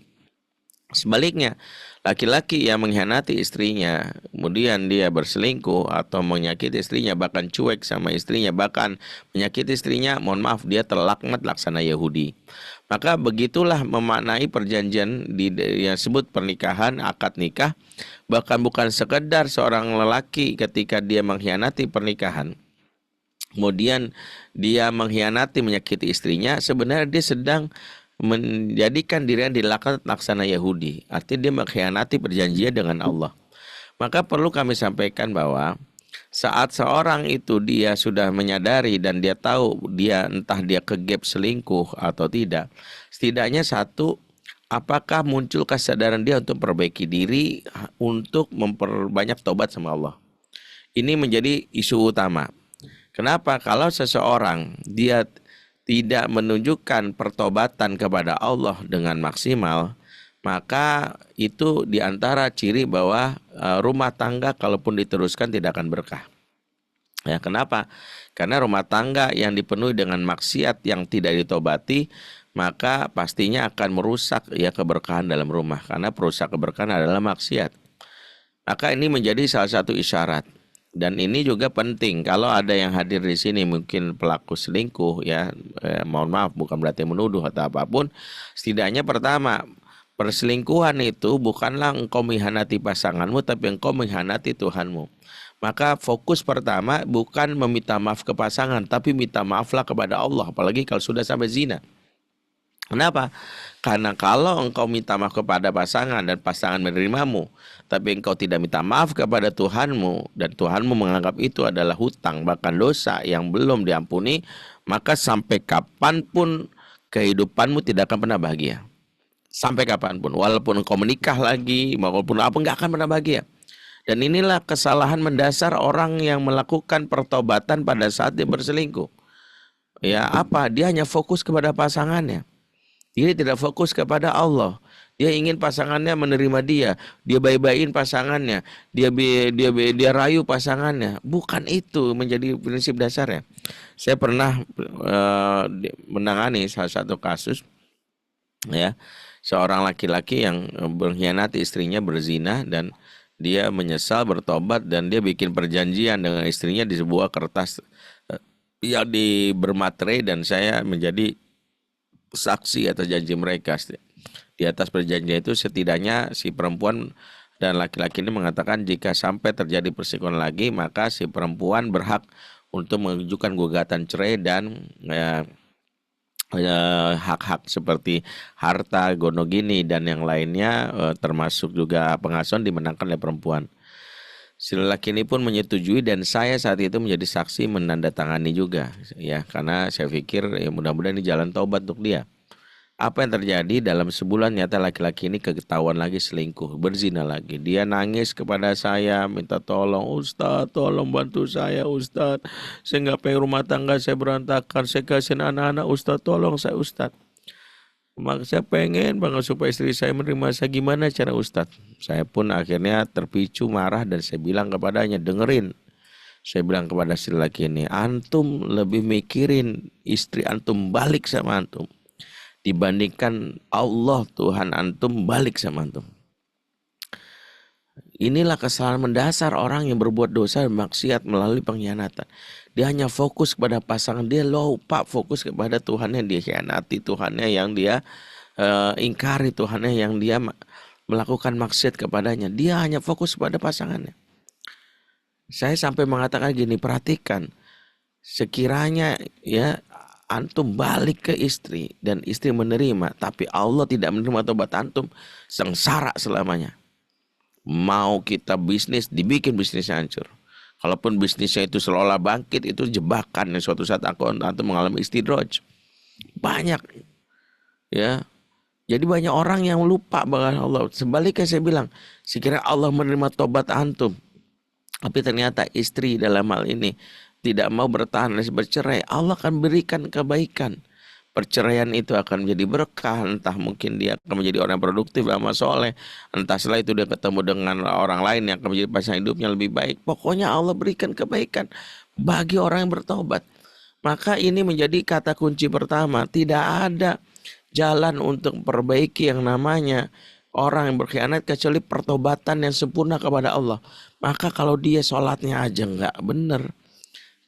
Sebaliknya, laki-laki yang mengkhianati istrinya, kemudian dia berselingkuh atau menyakiti istrinya, bahkan cuek sama istrinya, bahkan menyakiti istrinya, mohon maaf, dia terlaknat laksana Yahudi. Maka begitulah memaknai perjanjian yang disebut pernikahan, akad nikah, bahkan bukan sekedar seorang lelaki ketika dia mengkhianati pernikahan, kemudian dia mengkhianati menyakiti istrinya, sebenarnya dia sedang menjadikan dirinya dilaknat laksana Yahudi. Artinya dia mengkhianati perjanjian dengan Allah. Maka perlu kami sampaikan bahwa saat seorang itu dia sudah menyadari dan dia tahu entah dia kegap selingkuh atau tidak, setidaknya satu, apakah muncul kesadaran dia untuk memperbaiki diri, untuk memperbanyak tobat sama Allah. Ini menjadi isu utama. Kenapa? Kalau seseorang dia tidak menunjukkan pertobatan kepada Allah dengan maksimal, maka itu diantara ciri bahwa rumah tangga kalaupun diteruskan tidak akan berkah. Ya, kenapa? Karena rumah tangga yang dipenuhi dengan maksiat yang tidak ditobati, maka pastinya akan merusak ya keberkahan dalam rumah, karena perusak keberkahan adalah maksiat. Maka ini menjadi salah satu isyarat. Dan ini juga penting kalau ada yang hadir di sini mungkin pelaku selingkuh ya, mohon maaf bukan berarti menuduh atau apapun. Setidaknya pertama, perselingkuhan itu bukanlah engkau mengkhianati pasanganmu tapi engkau mengkhianati Tuhanmu. Maka fokus pertama bukan meminta maaf ke pasangan tapi minta maaflah kepada Allah, apalagi kalau sudah sampai zina. Kenapa? Karena kalau engkau minta maaf kepada pasangan dan pasangan menerimamu, tapi engkau tidak minta maaf kepada Tuhanmu dan Tuhanmu menganggap itu adalah hutang bahkan dosa yang belum diampuni, maka sampai kapanpun kehidupanmu tidak akan pernah bahagia. Sampai kapanpun, walaupun engkau menikah lagi, walaupun apa, enggak akan pernah bahagia. Dan inilah kesalahan mendasar orang yang melakukan pertobatan pada saat dia berselingkuh. Ya apa? Dia hanya fokus kepada pasangannya. Dia tidak fokus kepada Allah. Dia ingin pasangannya menerima dia baik-baikin pasangannya, dia rayu pasangannya. Bukan itu menjadi prinsip dasarnya. Saya pernah menangani salah satu kasus, ya, seorang laki-laki yang mengkhianati istrinya, berzina, dan dia menyesal, bertobat, dan dia bikin perjanjian dengan istrinya di sebuah kertas yang bermaterai, dan saya menjadi saksi atas janji mereka. Di atas perjanjian itu setidaknya si perempuan dan laki-laki ini mengatakan jika sampai terjadi perselingkuhan lagi maka si perempuan berhak untuk mengajukan gugatan cerai dan hak-hak seperti harta, gonogini dan yang lainnya, termasuk juga pengasuhan dimenangkan oleh perempuan. Si lelaki ini pun menyetujui dan saya saat itu menjadi saksi menandatangani juga ya, karena saya pikir ya mudah-mudahan ini jalan taubat untuk dia. Apa yang terjadi dalam sebulan nyata laki-laki ini ketahuan lagi selingkuh, berzina lagi. Dia nangis kepada saya minta tolong, Ustadz tolong bantu saya Ustadz, saya nggak pengen rumah tangga saya berantakan, saya kasihan anak-anak Ustadz, tolong saya Ustadz. Maka saya pengen banget supaya istri saya menerima saya, gimana cara Ustadz? Saya pun akhirnya terpicu marah dan saya bilang kepadanya, dengerin. Saya bilang kepada si laki ini, antum lebih mikirin istri antum balik sama antum dibandingkan Allah Tuhan antum balik sama antum. Inilah kesalahan mendasar orang yang berbuat dosa dan maksiat melalui pengkhianatan. Dia hanya fokus kepada pasangan, dia lupa fokus kepada Tuhannya, dia khianati Tuhannya yang dia ingkari, Tuhannya yang dia melakukan maksiat kepadanya. Dia hanya fokus kepada pasangannya. Saya sampai mengatakan gini, perhatikan, sekiranya ya antum balik ke istri dan istri menerima, tapi Allah tidak menerima tobat antum, sengsara selamanya. Mau kita bisnis, dibikin bisnisnya hancur. Kalaupun bisnisnya itu seolah bangkit, itu jebakan yang suatu saat antum mengalami istidraj. Banyak, ya. Jadi banyak orang yang lupa bahwa Allah. Sebaliknya saya bilang, sekiranya Allah menerima tobat antum, tapi ternyata istri dalam hal ini tidak mau bertahan dan bercerai, Allah akan berikan kebaikan. Perceraian itu akan menjadi berkah, entah mungkin dia akan menjadi orang yang produktif, amal soleh, entah setelah itu dia ketemu dengan orang lain yang akan menjadi pasangan hidupnya lebih baik. Pokoknya Allah berikan kebaikan bagi orang yang bertobat. Maka ini menjadi kata kunci pertama, tidak ada jalan untuk memperbaiki yang namanya orang yang berkhianat kecuali pertobatan yang sempurna kepada Allah. Maka kalau dia sholatnya aja nggak benar,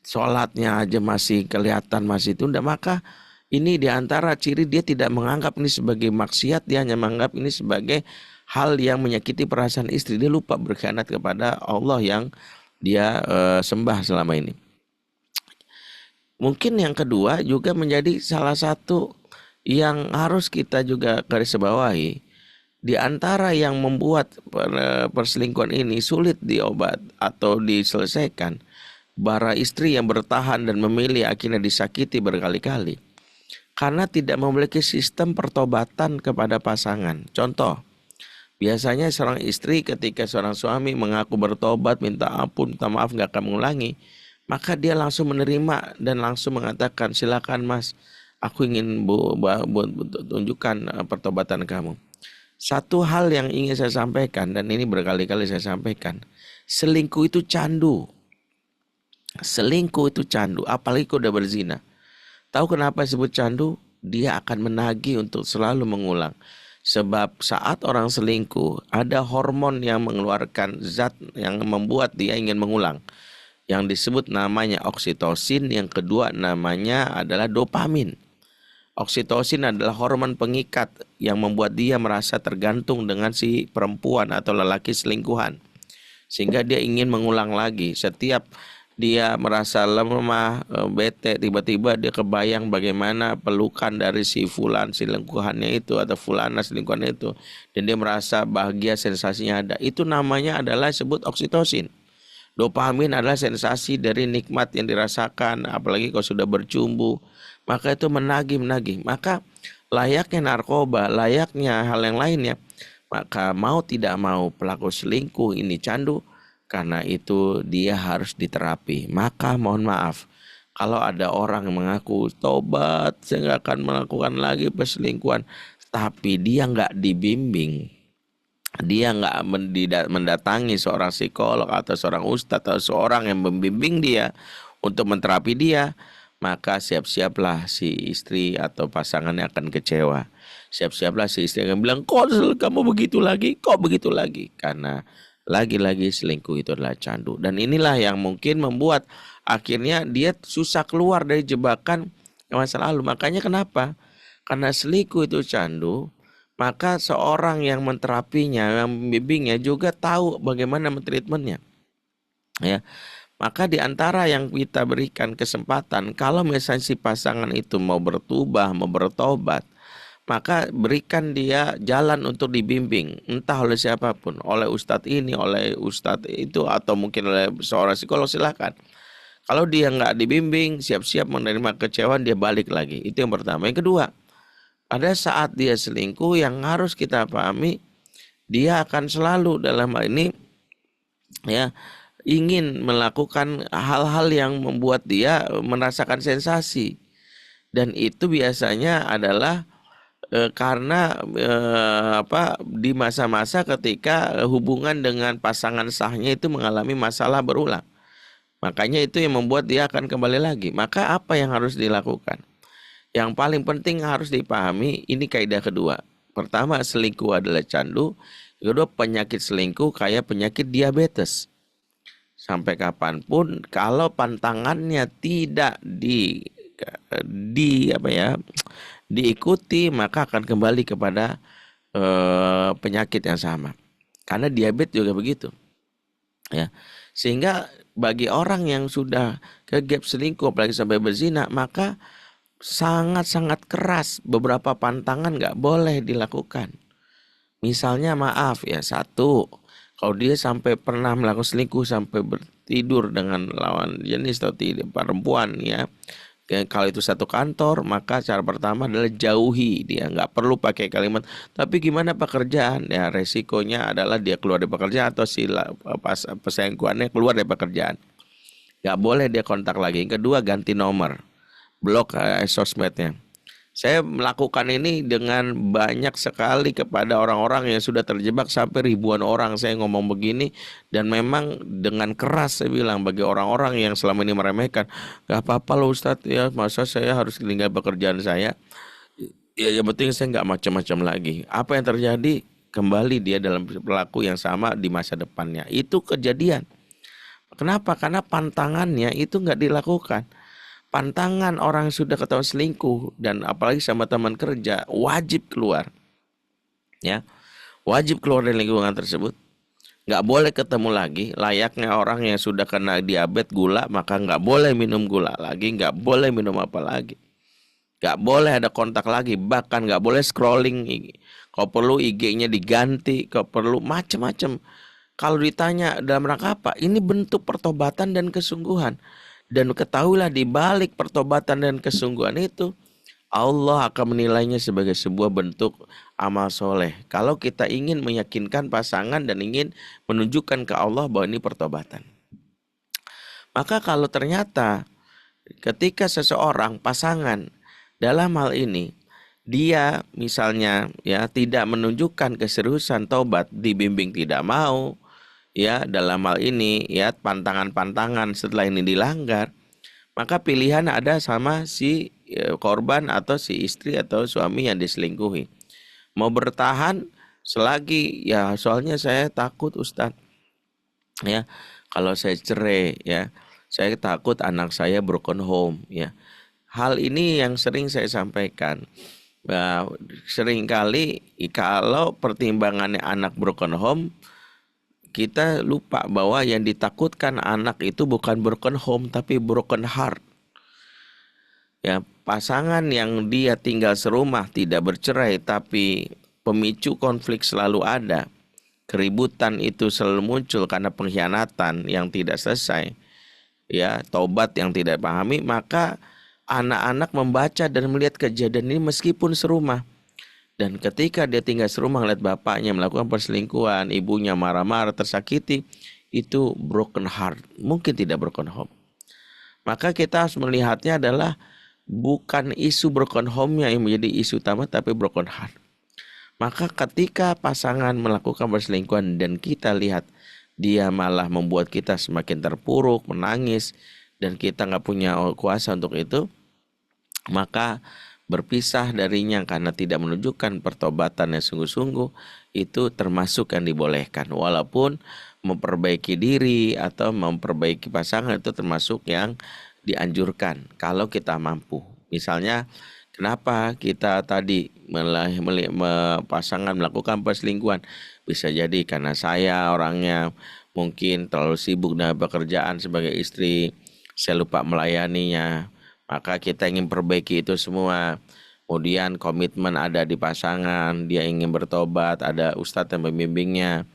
sholatnya aja masih kelihatan masih tunda, maka ini diantara ciri dia tidak menganggap ini sebagai maksiat, dia hanya menganggap ini sebagai hal yang menyakiti perasaan istri. Dia lupa berkhianat kepada Allah yang dia sembah selama ini. Mungkin yang kedua juga menjadi salah satu yang harus kita juga garis bawahi. Di antara yang membuat perselingkuhan ini sulit diobat atau diselesaikan, para istri yang bertahan dan memilih akhirnya disakiti berkali-kali karena tidak memiliki sistem pertobatan kepada pasangan. Contoh, biasanya seorang istri ketika seorang suami mengaku bertobat, minta ampun, minta maaf, gak akan mengulangi, maka dia langsung menerima dan langsung mengatakan, silakan mas, aku ingin tunjukkan pertobatan kamu. Satu hal yang ingin saya sampaikan, dan ini berkali-kali saya sampaikan, selingkuh itu candu. Selingkuh itu candu, apalagi kalau udah berzina. Tahu kenapa disebut candu? Dia akan menagih untuk selalu mengulang. Sebab saat orang selingkuh, ada hormon yang mengeluarkan zat yang membuat dia ingin mengulang. Yang disebut namanya oksitosin, yang kedua namanya adalah dopamin. Oksitosin adalah hormon pengikat yang membuat dia merasa tergantung dengan si perempuan atau lelaki selingkuhan. Sehingga dia ingin mengulang lagi. Setiap dia merasa lemah, bete, tiba-tiba dia kebayang bagaimana pelukan dari si fulan selingkuhannya itu atau fulana selingkuhannya itu, dan dia merasa bahagia, sensasinya ada. Itu namanya adalah sebut oksitosin. Dopamin adalah sensasi dari nikmat yang dirasakan, apalagi kalau sudah bercumbu, maka itu menagih-menagih. Maka layaknya narkoba, layaknya hal yang lainnya, maka mau tidak mau pelaku selingkuh ini candu, karena itu dia harus diterapi. Maka mohon maaf, kalau ada orang yang mengaku tobat, saya nggak akan melakukan lagi perselingkuhan, tapi dia nggak dibimbing, dia nggak mendatangi seorang psikolog atau seorang ustadz atau seorang yang membimbing dia untuk menterapi dia, maka siap-siaplah si istri atau pasangannya akan kecewa. Siap-siaplah si istri akan bilang, kok kamu begitu lagi, kok begitu lagi. Karena lagi-lagi selingkuh itu adalah candu. Dan inilah yang mungkin membuat akhirnya dia susah keluar dari jebakan masa lalu. Makanya kenapa? Karena selingkuh itu candu, maka seorang yang menterapinya, yang membimbingnya juga tahu bagaimana mentreatmentnya. Ya, maka di antara yang kita berikan kesempatan, kalau misalnya si pasangan itu mau bertubah, mau bertobat, maka berikan dia jalan untuk dibimbing, entah oleh siapapun, oleh ustadz ini, oleh ustadz itu, atau mungkin oleh seorang psikolog, silakan. Kalau dia nggak dibimbing, siap-siap menerima kecewaan, dia balik lagi. Itu yang pertama. Yang kedua, pada saat dia selingkuh yang harus kita pahami, dia akan selalu dalam hal ini ya ingin melakukan hal-hal yang membuat dia merasakan sensasi, dan itu biasanya adalah karena di masa-masa ketika hubungan dengan pasangan sahnya itu mengalami masalah berulang. Makanya itu yang membuat dia akan kembali lagi. Maka apa yang harus dilakukan? Yang paling penting harus dipahami, ini kaidah kedua. Pertama, selingkuh adalah candu. Kedua, penyakit selingkuh kayak penyakit diabetes. Sampai kapanpun kalau pantangannya tidak diikuti, maka akan kembali kepada penyakit yang sama. Karena diabetes juga begitu. Ya. Sehingga bagi orang yang sudah kegap selingkuh apalagi sampai berzina, maka sangat-sangat keras, beberapa pantangan nggak boleh dilakukan. Misalnya maaf ya, satu, kalau dia sampai pernah melakukan selingkuh sampai bertidur dengan lawan jenis atau tidak perempuan ya, kalau itu satu kantor, maka cara pertama adalah jauhi dia. Nggak perlu pakai kalimat, tapi gimana pekerjaan? Ya resikonya adalah dia keluar dari pekerjaan atau si peselingkuhannya keluar dari pekerjaan. Nggak boleh dia kontak lagi. Yang kedua, ganti nomor, blok sosmednya. Saya melakukan ini dengan banyak sekali kepada orang-orang yang sudah terjebak, sampai ribuan orang saya ngomong begini, dan memang dengan keras saya bilang bagi orang-orang yang selama ini meremehkan, gak apa-apa loh Ustadz ya, masa saya harus tinggal pekerjaan saya, ya yang penting saya nggak macam-macam lagi. Apa yang terjadi? Kembali dia dalam perilaku yang sama di masa depannya. Itu kejadian. Kenapa? Karena pantangannya itu nggak dilakukan. Pantangan orang sudah ketahuan selingkuh dan apalagi sama teman kerja, wajib keluar, ya, wajib keluar dari lingkungan tersebut. Nggak boleh ketemu lagi. Layaknya orang yang sudah kena diabetes gula, maka nggak boleh minum gula lagi, nggak boleh minum apa lagi, nggak boleh ada kontak lagi, bahkan nggak boleh scrolling. Kalau perlu IG-nya diganti, kalau perlu macam-macam. Kalau ditanya dalam rangka apa, ini bentuk pertobatan dan kesungguhan. Dan ketahuilah di balik pertobatan dan kesungguhan itu, Allah akan menilainya sebagai sebuah bentuk amal soleh. Kalau kita ingin meyakinkan pasangan dan ingin menunjukkan ke Allah bahwa ini pertobatan. Maka kalau ternyata ketika seseorang pasangan dalam hal ini, dia misalnya ya tidak menunjukkan keseriusan tobat, dibimbing tidak mau, ya dalam hal ini ya pantangan-pantangan setelah ini dilanggar, maka pilihan ada sama si korban atau si istri atau suami yang diselingkuhi. mau bertahan selagi ya, soalnya saya takut Ustadz ya, kalau saya cerai ya, saya takut anak saya broken home ya. Hal ini yang sering saya sampaikan. Nah, seringkali kalau pertimbangannya anak broken home, kita lupa bahwa yang ditakutkan anak itu bukan broken home tapi broken heart. Ya, pasangan yang dia tinggal serumah tidak bercerai tapi pemicu konflik selalu ada. Keributan itu selalu muncul karena pengkhianatan yang tidak selesai. Ya, tobat yang tidak pahami, maka anak-anak membaca dan melihat kejadian ini meskipun serumah. Dan ketika dia tinggal serumah melihat bapaknya melakukan perselingkuhan, ibunya marah-marah, tersakiti, itu broken heart, mungkin tidak broken home. Maka kita harus melihatnya adalah bukan isu broken home-nya yang menjadi isu utama, tapi broken heart. Maka ketika pasangan melakukan perselingkuhan dan kita lihat dia malah membuat kita semakin terpuruk, menangis, dan kita nggak punya kuasa untuk itu, maka berpisah darinya karena tidak menunjukkan pertobatan yang sungguh-sungguh, itu termasuk yang dibolehkan. Walaupun memperbaiki diri atau memperbaiki pasangan itu termasuk yang dianjurkan kalau kita mampu. Misalnya, kenapa kita tadi pasangan melakukan perselingkuhan? Bisa jadi karena saya orangnya mungkin terlalu sibuk dengan pekerjaan sebagai istri, saya lupa melayaninya. Maka kita ingin perbaiki itu semua. Kemudian komitmen ada di pasangan, dia ingin bertobat, ada ustadz yang membimbingnya.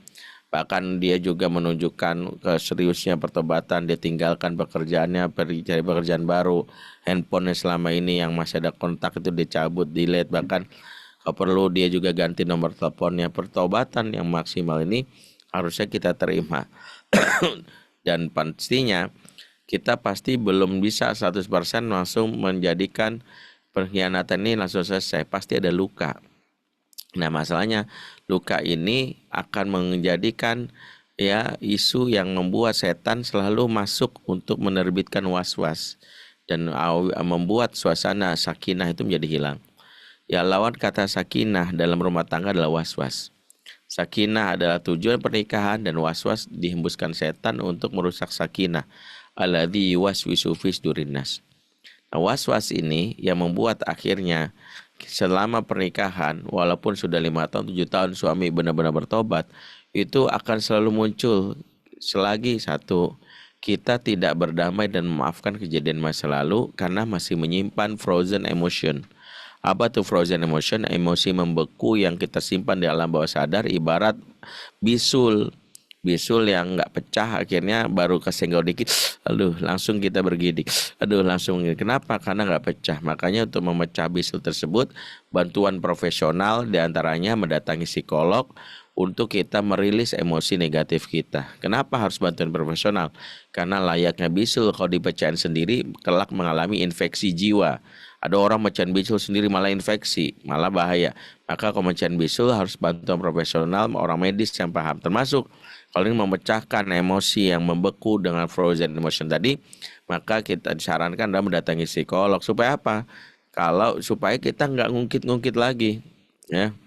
Bahkan dia juga menunjukkan keseriusnya pertobatan, dia tinggalkan pekerjaannya, pergi cari pekerjaan baru. Handphone selama ini yang masih ada kontak itu dicabut, delete, bahkan kalau perlu dia juga ganti nomor teleponnya. Pertobatan yang maksimal ini harusnya kita terima. Dan pastinya kita pasti belum bisa 100% langsung menjadikan pengkhianatan ini langsung selesai. Pasti ada luka. Nah, masalahnya luka ini akan menjadikan ya isu yang membuat setan selalu masuk untuk menerbitkan was-was dan membuat suasana sakinah itu menjadi hilang. Ya, lawan kata sakinah dalam rumah tangga adalah was-was. Sakinah adalah tujuan pernikahan dan was-was dihembuskan setan untuk merusak sakinah. Alladzi yuwaswisu fi sudurin nas. Nah, was-was ini yang membuat akhirnya selama pernikahan, walaupun sudah 5 tahun, 7 tahun suami benar-benar bertobat, itu akan selalu muncul selagi satu, kita tidak berdamai dan memaafkan kejadian masa lalu karena masih menyimpan frozen emotion. Apa tuh frozen emotion? Emosi membeku yang kita simpan di alam bawah sadar, ibarat bisul yang nggak pecah, akhirnya baru kesenggol dikit, aduh langsung kita bergidik, aduh langsung. Kenapa? Karena nggak pecah. Makanya untuk memecah bisul tersebut, bantuan profesional diantaranya mendatangi psikolog untuk kita merilis emosi negatif kita. Kenapa harus bantuan profesional? Karena layaknya bisul kalau dipecahin sendiri kelak mengalami infeksi jiwa. Ada orang mecahin bisul sendiri malah infeksi, malah bahaya. Maka kalau mecahin bisul harus bantuan profesional, orang medis yang paham. Termasuk kalau ini memecahkan emosi yang membeku dengan frozen emotion tadi, maka kita disarankan adalah mendatangi psikolog. Supaya apa? Supaya kita nggak ngungkit-ngungkit lagi, ya,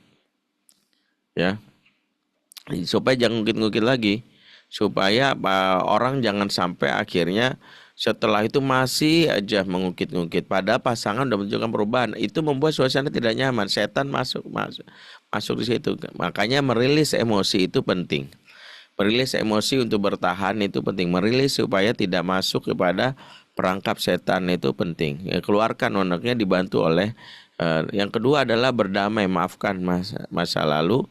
supaya jangan ngungkit-ngungkit lagi, supaya orang jangan sampai akhirnya setelah itu masih aja mengungkit-ungkit. Padahal pasangan sudah menunjukkan perubahan. Itu membuat suasana tidak nyaman. Setan masuk di situ. Makanya merilis emosi itu penting. Merilis emosi untuk bertahan itu penting. Merilis supaya tidak masuk kepada perangkap setan itu penting. Keluarkan oneknya dibantu oleh yang kedua adalah berdamai, maafkan masa lalu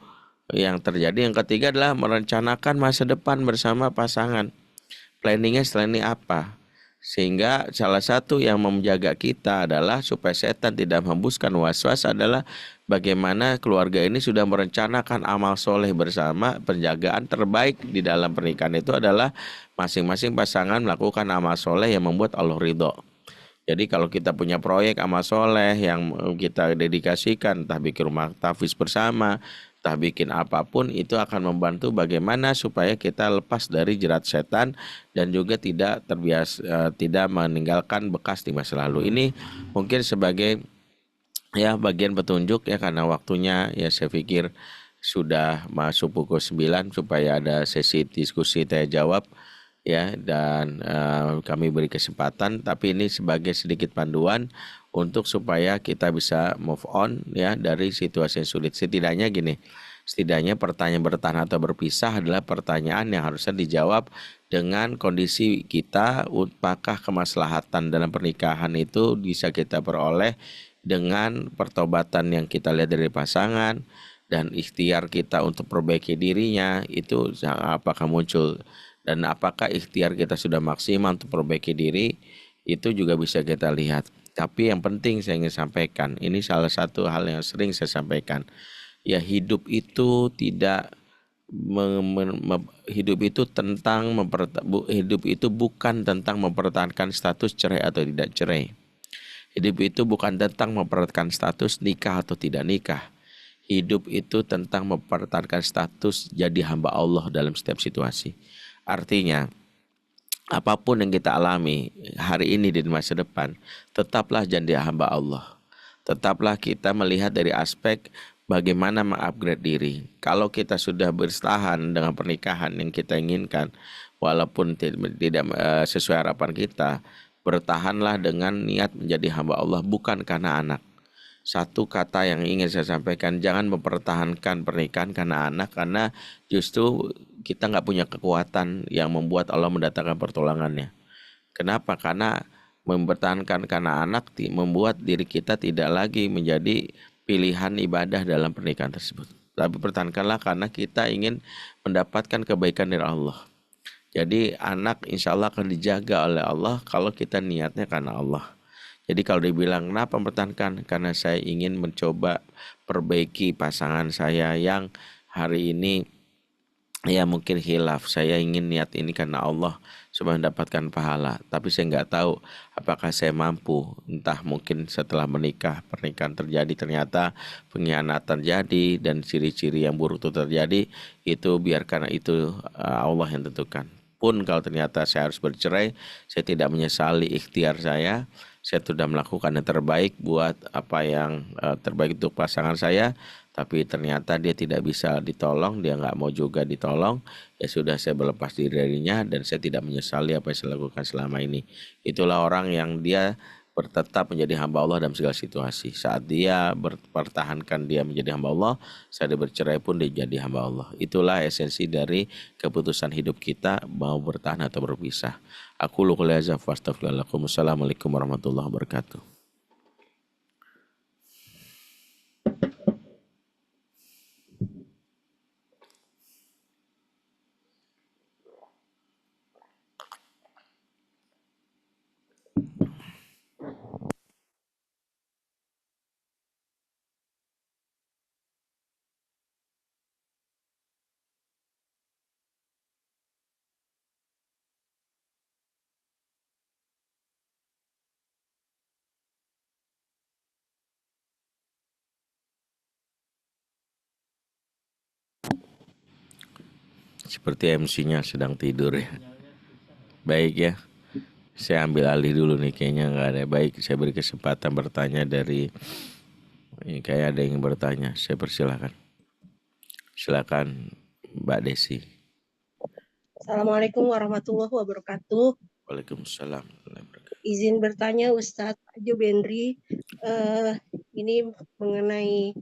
yang terjadi. Yang ketiga adalah merencanakan masa depan bersama pasangan. Planningnya setelah ini apa? Sehingga salah satu yang menjaga kita adalah supaya setan tidak menghembuskan was-was adalah bagaimana keluarga ini sudah merencanakan amal soleh bersama. Penjagaan terbaik di dalam pernikahan itu adalah masing-masing pasangan melakukan amal soleh yang membuat Allah ridho. Jadi kalau kita punya proyek amal soleh yang kita dedikasikan, entah bikin rumah tahfiz bersama, entah bikin apapun, itu akan membantu bagaimana supaya kita lepas dari jerat setan dan juga tidak terbiasa, tidak meninggalkan bekas di masa lalu. Ini mungkin sebagai ya bagian petunjuk ya, karena waktunya ya saya pikir sudah masuk pukul 9 supaya ada sesi diskusi tanya jawab ya, dan kami beri kesempatan, tapi ini sebagai sedikit panduan untuk supaya kita bisa move on ya dari situasi yang sulit. Setidaknya pertanyaan bertahan atau berpisah adalah pertanyaan yang harusnya dijawab dengan kondisi kita, apakah kemaslahatan dalam pernikahan itu bisa kita peroleh dengan pertobatan yang kita lihat dari pasangan dan ikhtiar kita untuk perbaiki dirinya itu apakah muncul, dan apakah ikhtiar kita sudah maksimal untuk perbaiki diri itu juga bisa kita lihat. Tapi yang penting saya ingin sampaikan, ini salah satu hal yang sering saya sampaikan, ya hidup itu tidak hidup itu hidup itu bukan tentang mempertahankan status cerai atau tidak cerai. Hidup itu bukan tentang mempertahankan status nikah atau tidak nikah. Hidup itu tentang mempertahankan status jadi hamba Allah dalam setiap situasi. Artinya, apapun yang kita alami hari ini dan di masa depan, tetaplah jadi hamba Allah. Tetaplah kita melihat dari aspek bagaimana mengupgrade diri. Kalau kita sudah bertahan dengan pernikahan yang kita inginkan, walaupun tidak sesuai harapan kita, bertahanlah dengan niat menjadi hamba Allah, bukan karena anak. Satu kata yang ingin saya sampaikan, jangan mempertahankan pernikahan karena anak, karena justru kita nggak punya kekuatan yang membuat Allah mendatangkan pertolongannya. Kenapa? Karena mempertahankan karena anak membuat diri kita tidak lagi menjadi pilihan ibadah dalam pernikahan tersebut. Tapi pertahankanlah karena kita ingin mendapatkan kebaikan dari Allah. Jadi anak insya Allah akan dijaga oleh Allah kalau kita niatnya karena Allah. Jadi kalau dibilang kenapa mempertahankan, karena saya ingin mencoba perbaiki pasangan saya yang hari ini ya mungkin khilaf. Saya ingin niat ini karena Allah supaya mendapatkan pahala. Tapi saya nggak tahu apakah saya mampu. Entah mungkin setelah menikah, pernikahan terjadi ternyata pengkhianatan terjadi dan ciri-ciri yang buruk itu terjadi. Itu biarkan itu Allah yang tentukan. Pun kalau ternyata saya harus bercerai, saya tidak menyesali ikhtiar saya. Saya sudah melakukan yang terbaik buat apa yang terbaik untuk pasangan saya, tapi ternyata dia tidak bisa ditolong, dia nggak mau juga ditolong, ya sudah saya berlepas diri darinya dan saya tidak menyesali apa yang saya lakukan selama ini. Itulah orang yang dia tetap menjadi hamba Allah dalam segala situasi. Saat dia berpertahankan dia menjadi hamba Allah, saat dia bercerai pun dia jadi hamba Allah. Itulah esensi dari keputusan hidup kita, mau bertahan atau berpisah. Aku qouli hadza wa astaghfirullahaladzim. Assalamualaikum warahmatullahi wabarakatuh. Seperti MC-nya sedang tidur ya. Baik ya, saya ambil alih dulu nih, kayaknya nggak ada. Baik, saya beri kesempatan bertanya dari ini, kayak ada yang bertanya. Saya persilahkan. Silakan Mbak Desi. Assalamualaikum warahmatullahi wabarakatuh. Waalaikumsalam. Izin bertanya Ustadz Jubendri, ini mengenai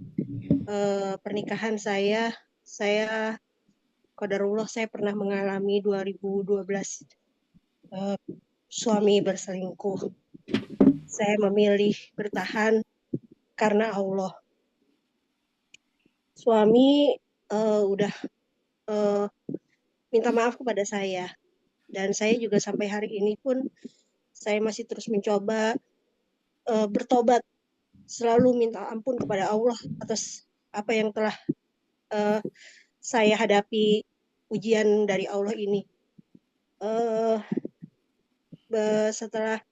pernikahan saya. Saya qadarullah saya pernah mengalami 2012 suami berselingkuh. Saya memilih bertahan karena Allah. Suami udah minta maaf kepada saya, dan saya juga sampai hari ini pun saya masih terus mencoba bertobat, selalu minta ampun kepada Allah atas apa yang telah saya hadapi, ujian dari Allah ini. Setelah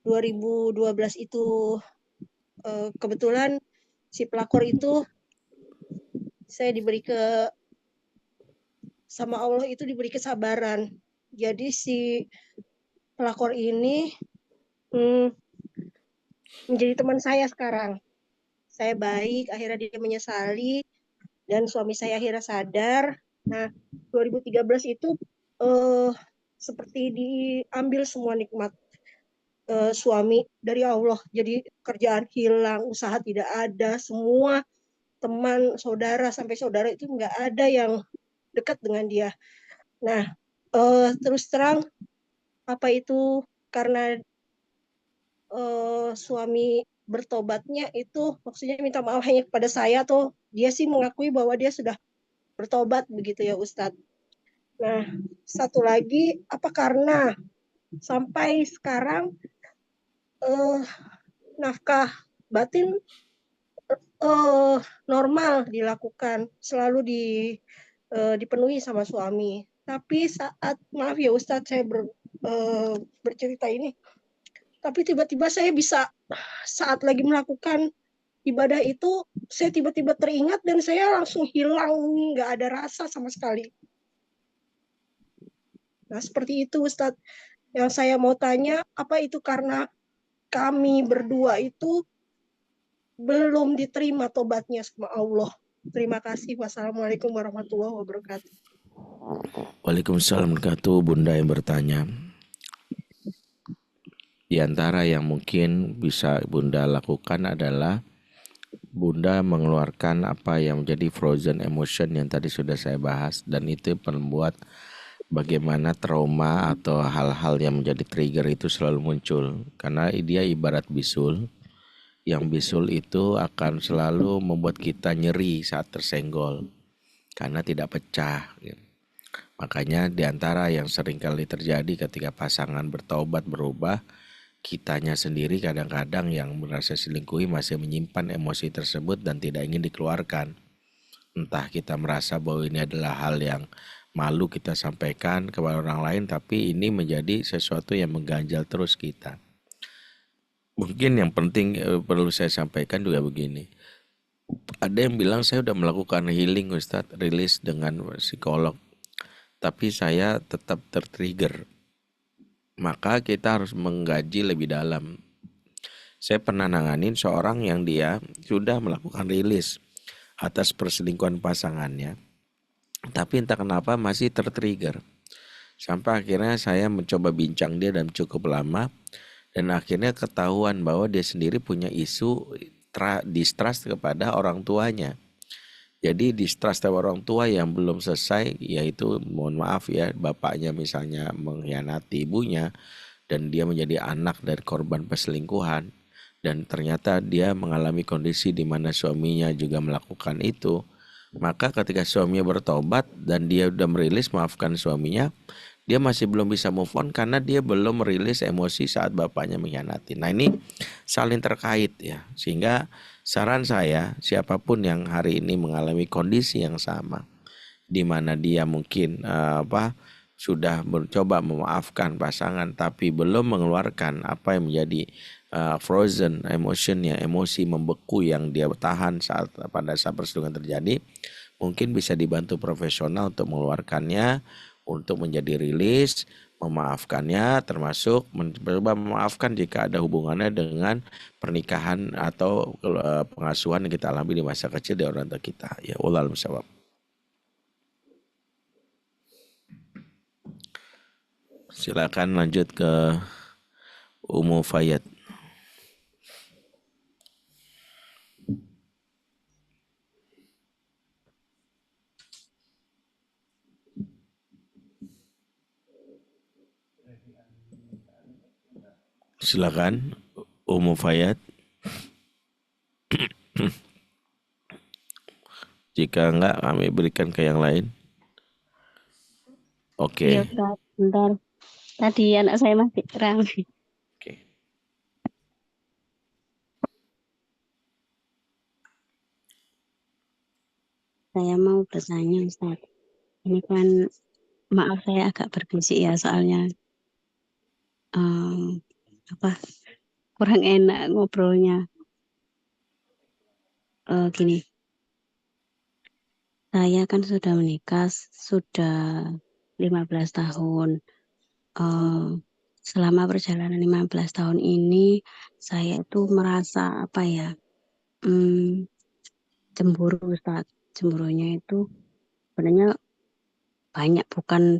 2012 itu kebetulan si pelakor itu saya diberi sama Allah itu diberi kesabaran. Jadi si pelakor ini menjadi teman saya sekarang. saya baik, akhirnya dia menyesali, dan suami saya akhirnya sadar. Nah, 2013 itu seperti diambil semua nikmat suami dari Allah. Jadi kerjaan hilang, usaha tidak ada, semua teman, saudara, sampai saudara itu nggak ada yang dekat dengan dia. Nah, terus terang, apa itu karena suami bertobatnya itu maksudnya minta maaf hanya kepada saya, atau dia sih mengakui bahwa dia sudah bertobat begitu ya Ustadz. Nah, satu lagi, apa karena sampai sekarang nafkah batin normal dilakukan, selalu dipenuhi sama suami. Tapi saat, maaf ya Ustadz, saya bercerita ini, tapi tiba-tiba saya bisa saat lagi melakukan ibadah itu, saya tiba-tiba teringat dan saya langsung hilang, nggak ada rasa sama sekali. Nah, seperti itu Ustadz. Yang saya mau tanya, apa itu karena kami berdua itu belum diterima tobatnya sama Allah? Terima kasih. Wassalamualaikum warahmatullahi wabarakatuh. Waalaikumsalam warahmatullahi wabarakatuh. Bunda yang bertanya, di antara yang mungkin bisa Bunda lakukan adalah Bunda mengeluarkan apa yang menjadi frozen emotion yang tadi sudah saya bahas, dan itu membuat bagaimana trauma atau hal-hal yang menjadi trigger itu selalu muncul, karena dia ibarat bisul. Yang bisul itu akan selalu membuat kita nyeri saat tersenggol karena tidak pecah. Makanya di antara yang sering kali terjadi ketika pasangan bertaubat berubah, kitanya sendiri kadang-kadang yang merasa selingkuhi masih menyimpan emosi tersebut dan tidak ingin dikeluarkan. Entah kita merasa bahwa ini adalah hal yang malu kita sampaikan kepada orang lain, tapi ini menjadi sesuatu yang mengganjal terus kita. Mungkin yang penting perlu saya sampaikan juga begini. Ada yang bilang saya sudah melakukan healing Ustadz, rilis dengan psikolog, tapi saya tetap tertrigger. Maka kita harus menggaji lebih dalam. Saya pernah nanganin seorang yang dia sudah melakukan rilis atas perselingkuhan pasangannya, tapi entah kenapa masih tertrigger. Sampai akhirnya saya mencoba bincang dia dan cukup lama, dan akhirnya ketahuan bahwa dia sendiri punya isu distrust kepada orang tuanya. Jadi distrust kepada orang tua yang belum selesai, yaitu mohon maaf ya, bapaknya misalnya mengkhianati ibunya dan dia menjadi anak dari korban perselingkuhan, dan ternyata dia mengalami kondisi di mana suaminya juga melakukan itu. Maka ketika suaminya bertobat dan dia sudah merilis maafkan suaminya, dia masih belum bisa move on karena dia belum merilis emosi saat bapaknya mengkhianati. Nah, ini saling terkait ya. Sehingga saran saya, siapapun yang hari ini mengalami kondisi yang sama, di mana dia mungkin sudah mencoba memaafkan pasangan tapi belum mengeluarkan apa yang menjadi frozen emotionnya, emosi membeku yang dia tahan pada saat perselingkuhan terjadi, mungkin bisa dibantu profesional untuk mengeluarkannya, untuk menjadi rilis, memaafkannya, termasuk mencoba memaafkan jika ada hubungannya dengan pernikahan atau pengasuhan yang kita alami di masa kecil dari orang tua kita. Ya Allah al-musawab. Silakan lanjut ke Umu Fayat. Silakan Umu Fayat. Jika enggak, kami berikan ke yang lain. Oke. Iya, Ustaz. Bentar. Tadi anak saya masih terang. Oke. Saya mau bertanya, Ustaz. Ini kan, maaf saya agak berbisik ya, soalnya kurang enak ngobrolnya. Gini, saya kan sudah menikah, sudah 15 tahun. Selama perjalanan 15 tahun ini, saya itu merasa cemburu Ustaz. Cemburunya itu sebenarnya banyak,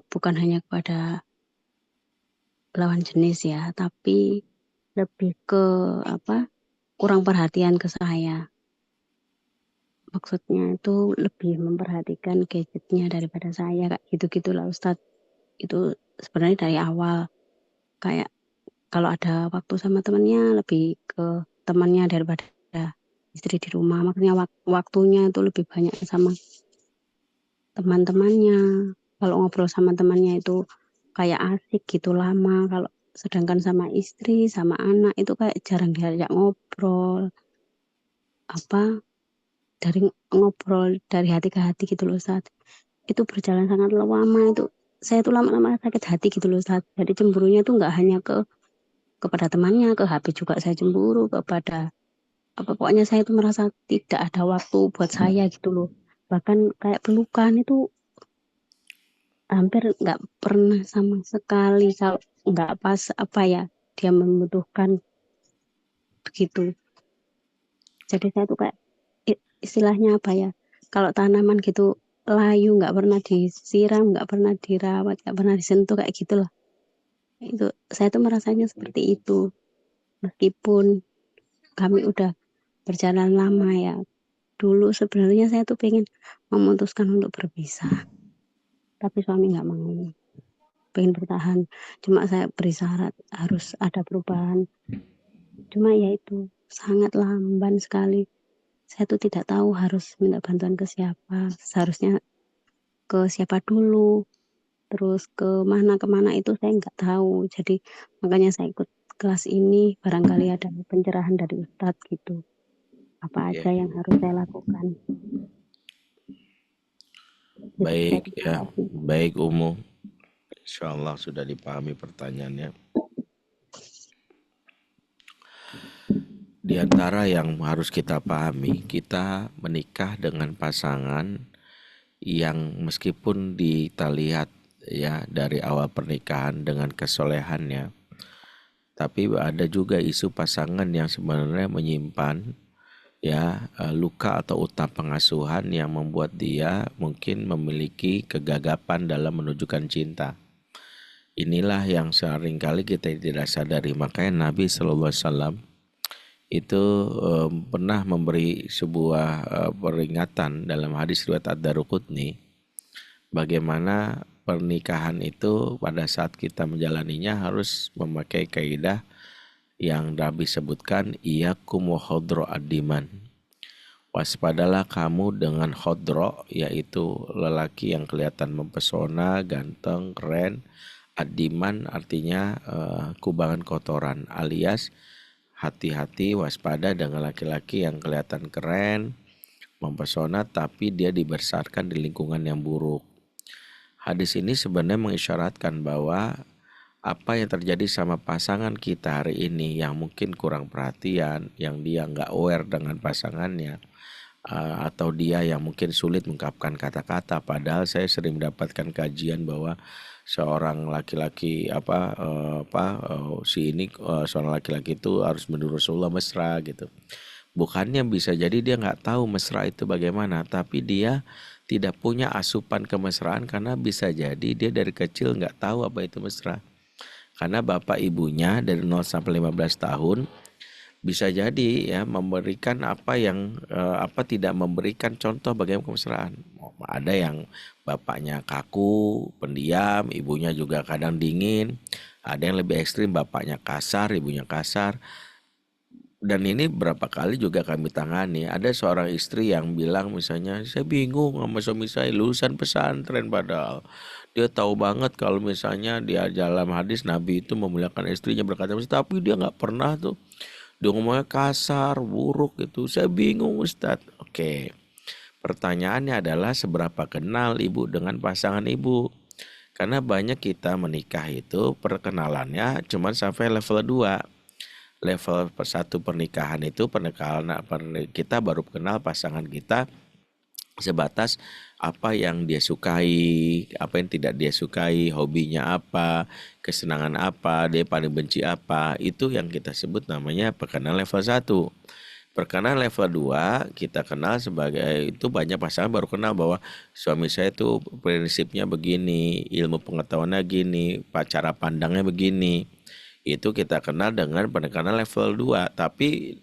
bukan hanya kepada lawan jenis ya, tapi lebih ke kurang perhatian ke saya. Maksudnya itu lebih memperhatikan gadgetnya daripada saya, kayak gitu-gitulah Ustaz. Itu sebenarnya dari awal, kayak kalau ada waktu sama temannya lebih ke temannya daripada istri di rumah. Makanya waktunya itu lebih banyak sama teman-temannya. Kalau ngobrol sama temannya itu kayak asik gitu lama. Kalau sedangkan sama istri, sama anak itu kayak jarang diajak ngobrol. Dari ngobrol dari hati ke hati gitu loh Ustaz. Itu berjalan sangat lama itu. Saya tuh lama-lama sakit hati gitu loh Ustaz. Jadi cemburunya tuh nggak hanya kepada temannya, ke HP juga saya cemburu, kepada pokoknya saya tuh merasa tidak ada waktu buat saya gitu loh. Bahkan kayak pelukan itu hampir nggak pernah sama sekali, kalau nggak pas dia membutuhkan begitu. Jadi saya tuh kayak istilahnya kalau tanaman gitu layu, nggak pernah disiram, nggak pernah dirawat, nggak pernah disentuh kayak gitulah. Itu saya tuh merasanya seperti itu. Meskipun kami udah berjalan lama ya. Dulu sebenarnya saya tuh pengen memutuskan untuk berpisah. Tapi suami nggak mau. Pengen bertahan. Cuma saya beri syarat harus ada perubahan. Cuma ya itu sangat lamban sekali. Saya tuh tidak tahu harus minta bantuan ke siapa. Seharusnya ke siapa dulu. Terus kemana itu saya nggak tahu. Jadi makanya saya ikut kelas ini. Barangkali ada pencerahan dari Ustadz gitu. Apa aja yang harus saya lakukan. Baik ya, baik Umu. Insya Allah sudah dipahami pertanyaannya. Di antara yang harus kita pahami, kita menikah dengan pasangan yang meskipun kita lihat ya dari awal pernikahan dengan kesolehannya, tapi ada juga isu pasangan yang sebenarnya menyimpan luka atau utang pengasuhan yang membuat dia mungkin memiliki kegagapan dalam menunjukkan cinta. Inilah yang seringkali kita tidak sadari. Makanya Nabi SAW itu pernah memberi sebuah peringatan dalam hadis riwayat Ad-Daruqutni, bagaimana pernikahan itu pada saat kita menjalaninya harus memakai kaidah yang Nabi sebutkan, iyyakum wa khodro ad-diman. Waspadalah kamu dengan khodro, yaitu lelaki yang kelihatan mempesona, ganteng, keren. Ad-diman artinya kubangan kotoran, alias hati-hati, waspada dengan laki-laki yang kelihatan keren, mempesona, tapi dia dibesarkan di lingkungan yang buruk. Hadis ini sebenarnya mengisyaratkan bahwa apa yang terjadi sama pasangan kita hari ini yang mungkin kurang perhatian, yang dia nggak aware dengan pasangannya, atau dia yang mungkin sulit mengungkapkan kata-kata, padahal saya sering mendapatkan kajian bahwa seorang laki-laki seorang laki-laki itu harus meniru Rasulullah mesra gitu. Bukannya bisa jadi dia nggak tahu mesra itu bagaimana, tapi dia tidak punya asupan kemesraan karena bisa jadi dia dari kecil nggak tahu apa itu mesra. Karena bapak ibunya dari 0 sampai 15 tahun bisa jadi ya memberikan tidak memberikan contoh bagaimana kemesraan. Ada yang bapaknya kaku, pendiam, ibunya juga kadang dingin. Ada yang lebih ekstrim, bapaknya kasar, ibunya kasar. Dan ini berapa kali juga kami tangani. Ada seorang istri yang bilang misalnya, saya bingung sama suami saya, lulusan pesantren padahal. Dia tahu banget kalau misalnya dia dalam hadis Nabi itu memuliakan istrinya berkata, tapi dia nggak pernah tuh. Dia ngomongnya kasar, buruk gitu. Saya bingung Ustadz. Oke. Pertanyaannya adalah seberapa kenal ibu dengan pasangan ibu? Karena banyak kita menikah itu perkenalannya cuma sampai level 2. Level 1 pernikahan itu kita baru kenal pasangan kita sebatas apa yang dia sukai, apa yang tidak dia sukai, hobinya apa, kesenangan apa, dia paling benci apa. Itu yang kita sebut namanya perkenalan level 1. Perkenalan level 2 kita kenal sebagai itu banyak pasangan baru kenal bahwa suami saya itu prinsipnya begini, ilmu pengetahuannya gini, cara pandangnya begini. Itu kita kenal dengan penekanan level 2, tapi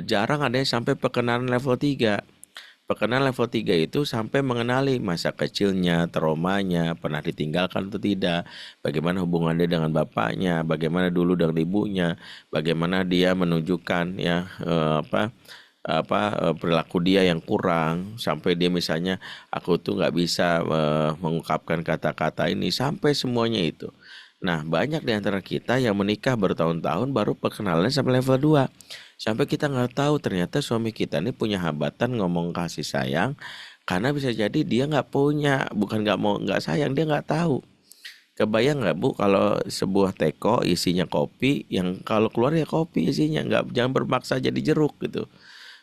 jarang ada yang sampai perkenalan level 3. Perkenalan level 3 itu sampai mengenali masa kecilnya, traumanya, pernah ditinggalkan atau tidak, bagaimana hubungan dia dengan bapaknya, bagaimana dulu dengan ibunya, bagaimana dia menunjukkan ya perilaku dia yang kurang, sampai dia misalnya aku tuh nggak bisa mengungkapkan kata-kata ini, sampai semuanya itu. Nah, banyak di antara kita yang menikah bertahun-tahun baru perkenalan sampai level 2. Sampai kita nggak tahu ternyata suami kita ini punya hambatan ngomong kasih sayang karena bisa jadi dia nggak punya, bukan nggak mau nggak sayang, dia nggak tahu. Kebayang nggak Bu kalau sebuah teko isinya kopi, yang kalau keluar ya kopi isinya, nggak jangan bermaksa jadi jeruk gitu.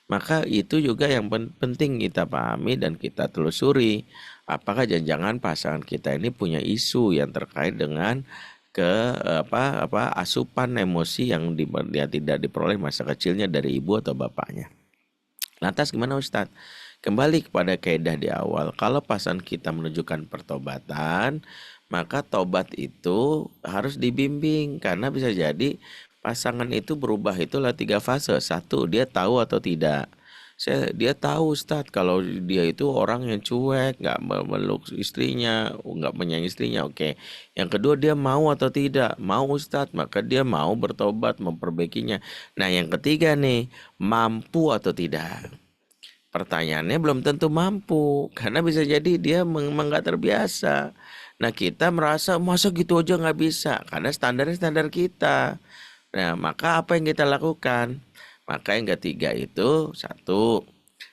Maka itu juga yang penting kita pahami dan kita telusuri. Apakah jangan-jangan pasangan kita ini punya isu yang terkait dengan ke asupan emosi yang dia tidak diperoleh masa kecilnya dari ibu atau bapaknya. Lantas gimana Ustadz? Kembali kepada kaidah di awal, kalau pasangan kita menunjukkan pertobatan, maka tobat itu harus dibimbing karena bisa jadi pasangan itu berubah itulah 3 fase. Satu, dia tahu atau tidak. Dia tahu Ustadz kalau dia itu orang yang cuek, nggak memeluk istrinya, nggak menyayangi istrinya. Oke. Yang kedua dia mau atau tidak, mau Ustadz, maka dia mau bertobat, memperbaikinya. Nah yang ketiga nih, mampu atau tidak. Pertanyaannya belum tentu mampu, karena bisa jadi dia memang nggak terbiasa. Nah kita merasa masa gitu aja nggak bisa, karena standarnya standar kita. Nah maka apa yang kita lakukan? Maka yang ketiga itu, satu,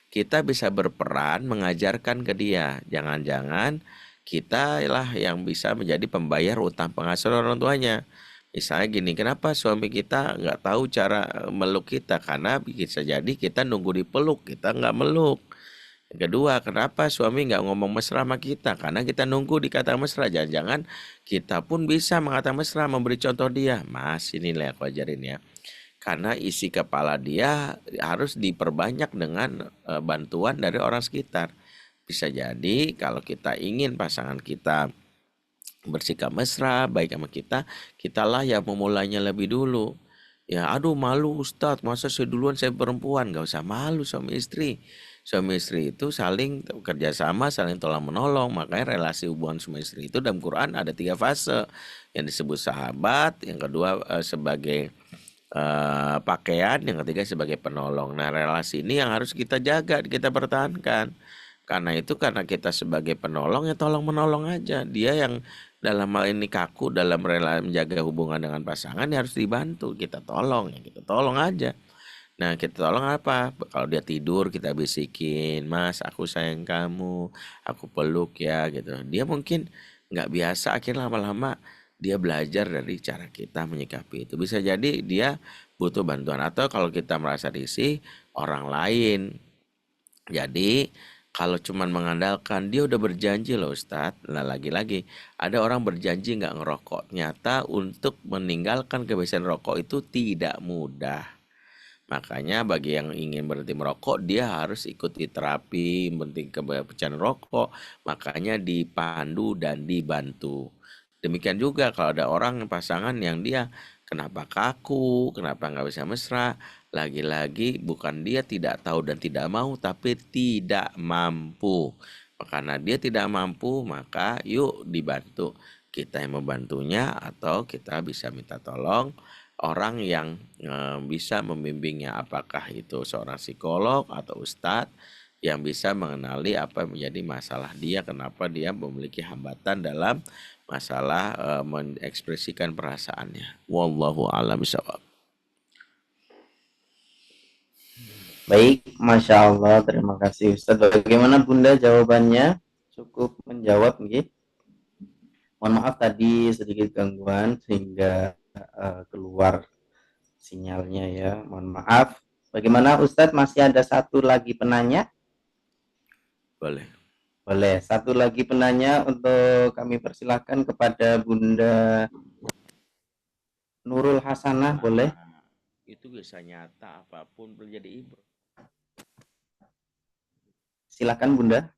kita bisa berperan mengajarkan ke dia. Jangan-jangan kita lah yang bisa menjadi pembayar utang pengasuhan orang tuanya. Misalnya gini, kenapa suami kita nggak tahu cara meluk kita? Karena bisa jadi kita nunggu dipeluk, kita nggak meluk. Yang kedua, kenapa suami nggak ngomong mesra sama kita? Karena kita nunggu dikata mesra. Jangan-jangan kita pun bisa mengatakan mesra, memberi contoh dia. Mas, inilah yang aku ajarin ya. Karena isi kepala dia harus diperbanyak dengan bantuan dari orang sekitar. Bisa jadi kalau kita ingin pasangan kita bersikap mesra, baik sama kita, kitalah yang memulainya lebih dulu. Ya, aduh malu Ustadz, masa saya duluan, saya perempuan. Gak usah malu suami istri. Suami istri itu saling kerjasama, saling tolong menolong. Makanya relasi hubungan suami istri itu dalam Quran ada 3 fase. Yang disebut sahabat, yang kedua sebagai pakaian, yang ketiga sebagai penolong. Nah relasi ini yang harus kita jaga, kita pertahankan. Karena itu, karena kita sebagai penolong ya tolong menolong aja. Dia yang dalam hal ini kaku dalam rela menjaga hubungan dengan pasangan ya harus dibantu. Kita tolong ya, kita tolong aja. Nah kita tolong apa? Kalau dia tidur kita bisikin, Mas aku sayang kamu, aku peluk ya gitu. Dia mungkin nggak biasa, akhirnya lama-lama dia belajar dari cara kita menyikapi itu. Bisa jadi dia butuh bantuan, atau kalau kita merasa risih orang lain. Jadi kalau cuman mengandalkan dia udah berjanji loh Ustadz. Nah lagi-lagi ada orang berjanji nggak ngerokok. Nyata untuk meninggalkan kebiasaan rokok itu tidak mudah. Makanya bagi yang ingin berhenti merokok, dia harus ikuti terapi berhenti kebiasaan rokok. Makanya dipandu dan dibantu. Demikian juga kalau ada orang pasangan yang dia kenapa kaku, kenapa nggak bisa mesra, lagi-lagi bukan dia tidak tahu dan tidak mau, tapi tidak mampu. Karena dia tidak mampu, maka yuk dibantu. Kita yang membantunya atau kita bisa minta tolong orang yang bisa membimbingnya, apakah itu seorang psikolog atau ustadz yang bisa mengenali apa yang menjadi masalah dia, kenapa dia memiliki hambatan dalam masalah mengekspresikan perasaannya. Wallahu a'lam bishawab. Baik, Masya Allah, terima kasih Ustaz. Bagaimana Bunda jawabannya? Cukup menjawab nggih? Mohon maaf tadi sedikit gangguan sehingga keluar sinyalnya ya. Mohon maaf. Bagaimana Ustadz, masih ada satu lagi penanya? Boleh. Boleh. Satu lagi penanya untuk kami persilahkan kepada Bunda Nurul Hasanah, boleh? itu bisa nyata apapun boleh jadi ibrah. Silakan Bunda.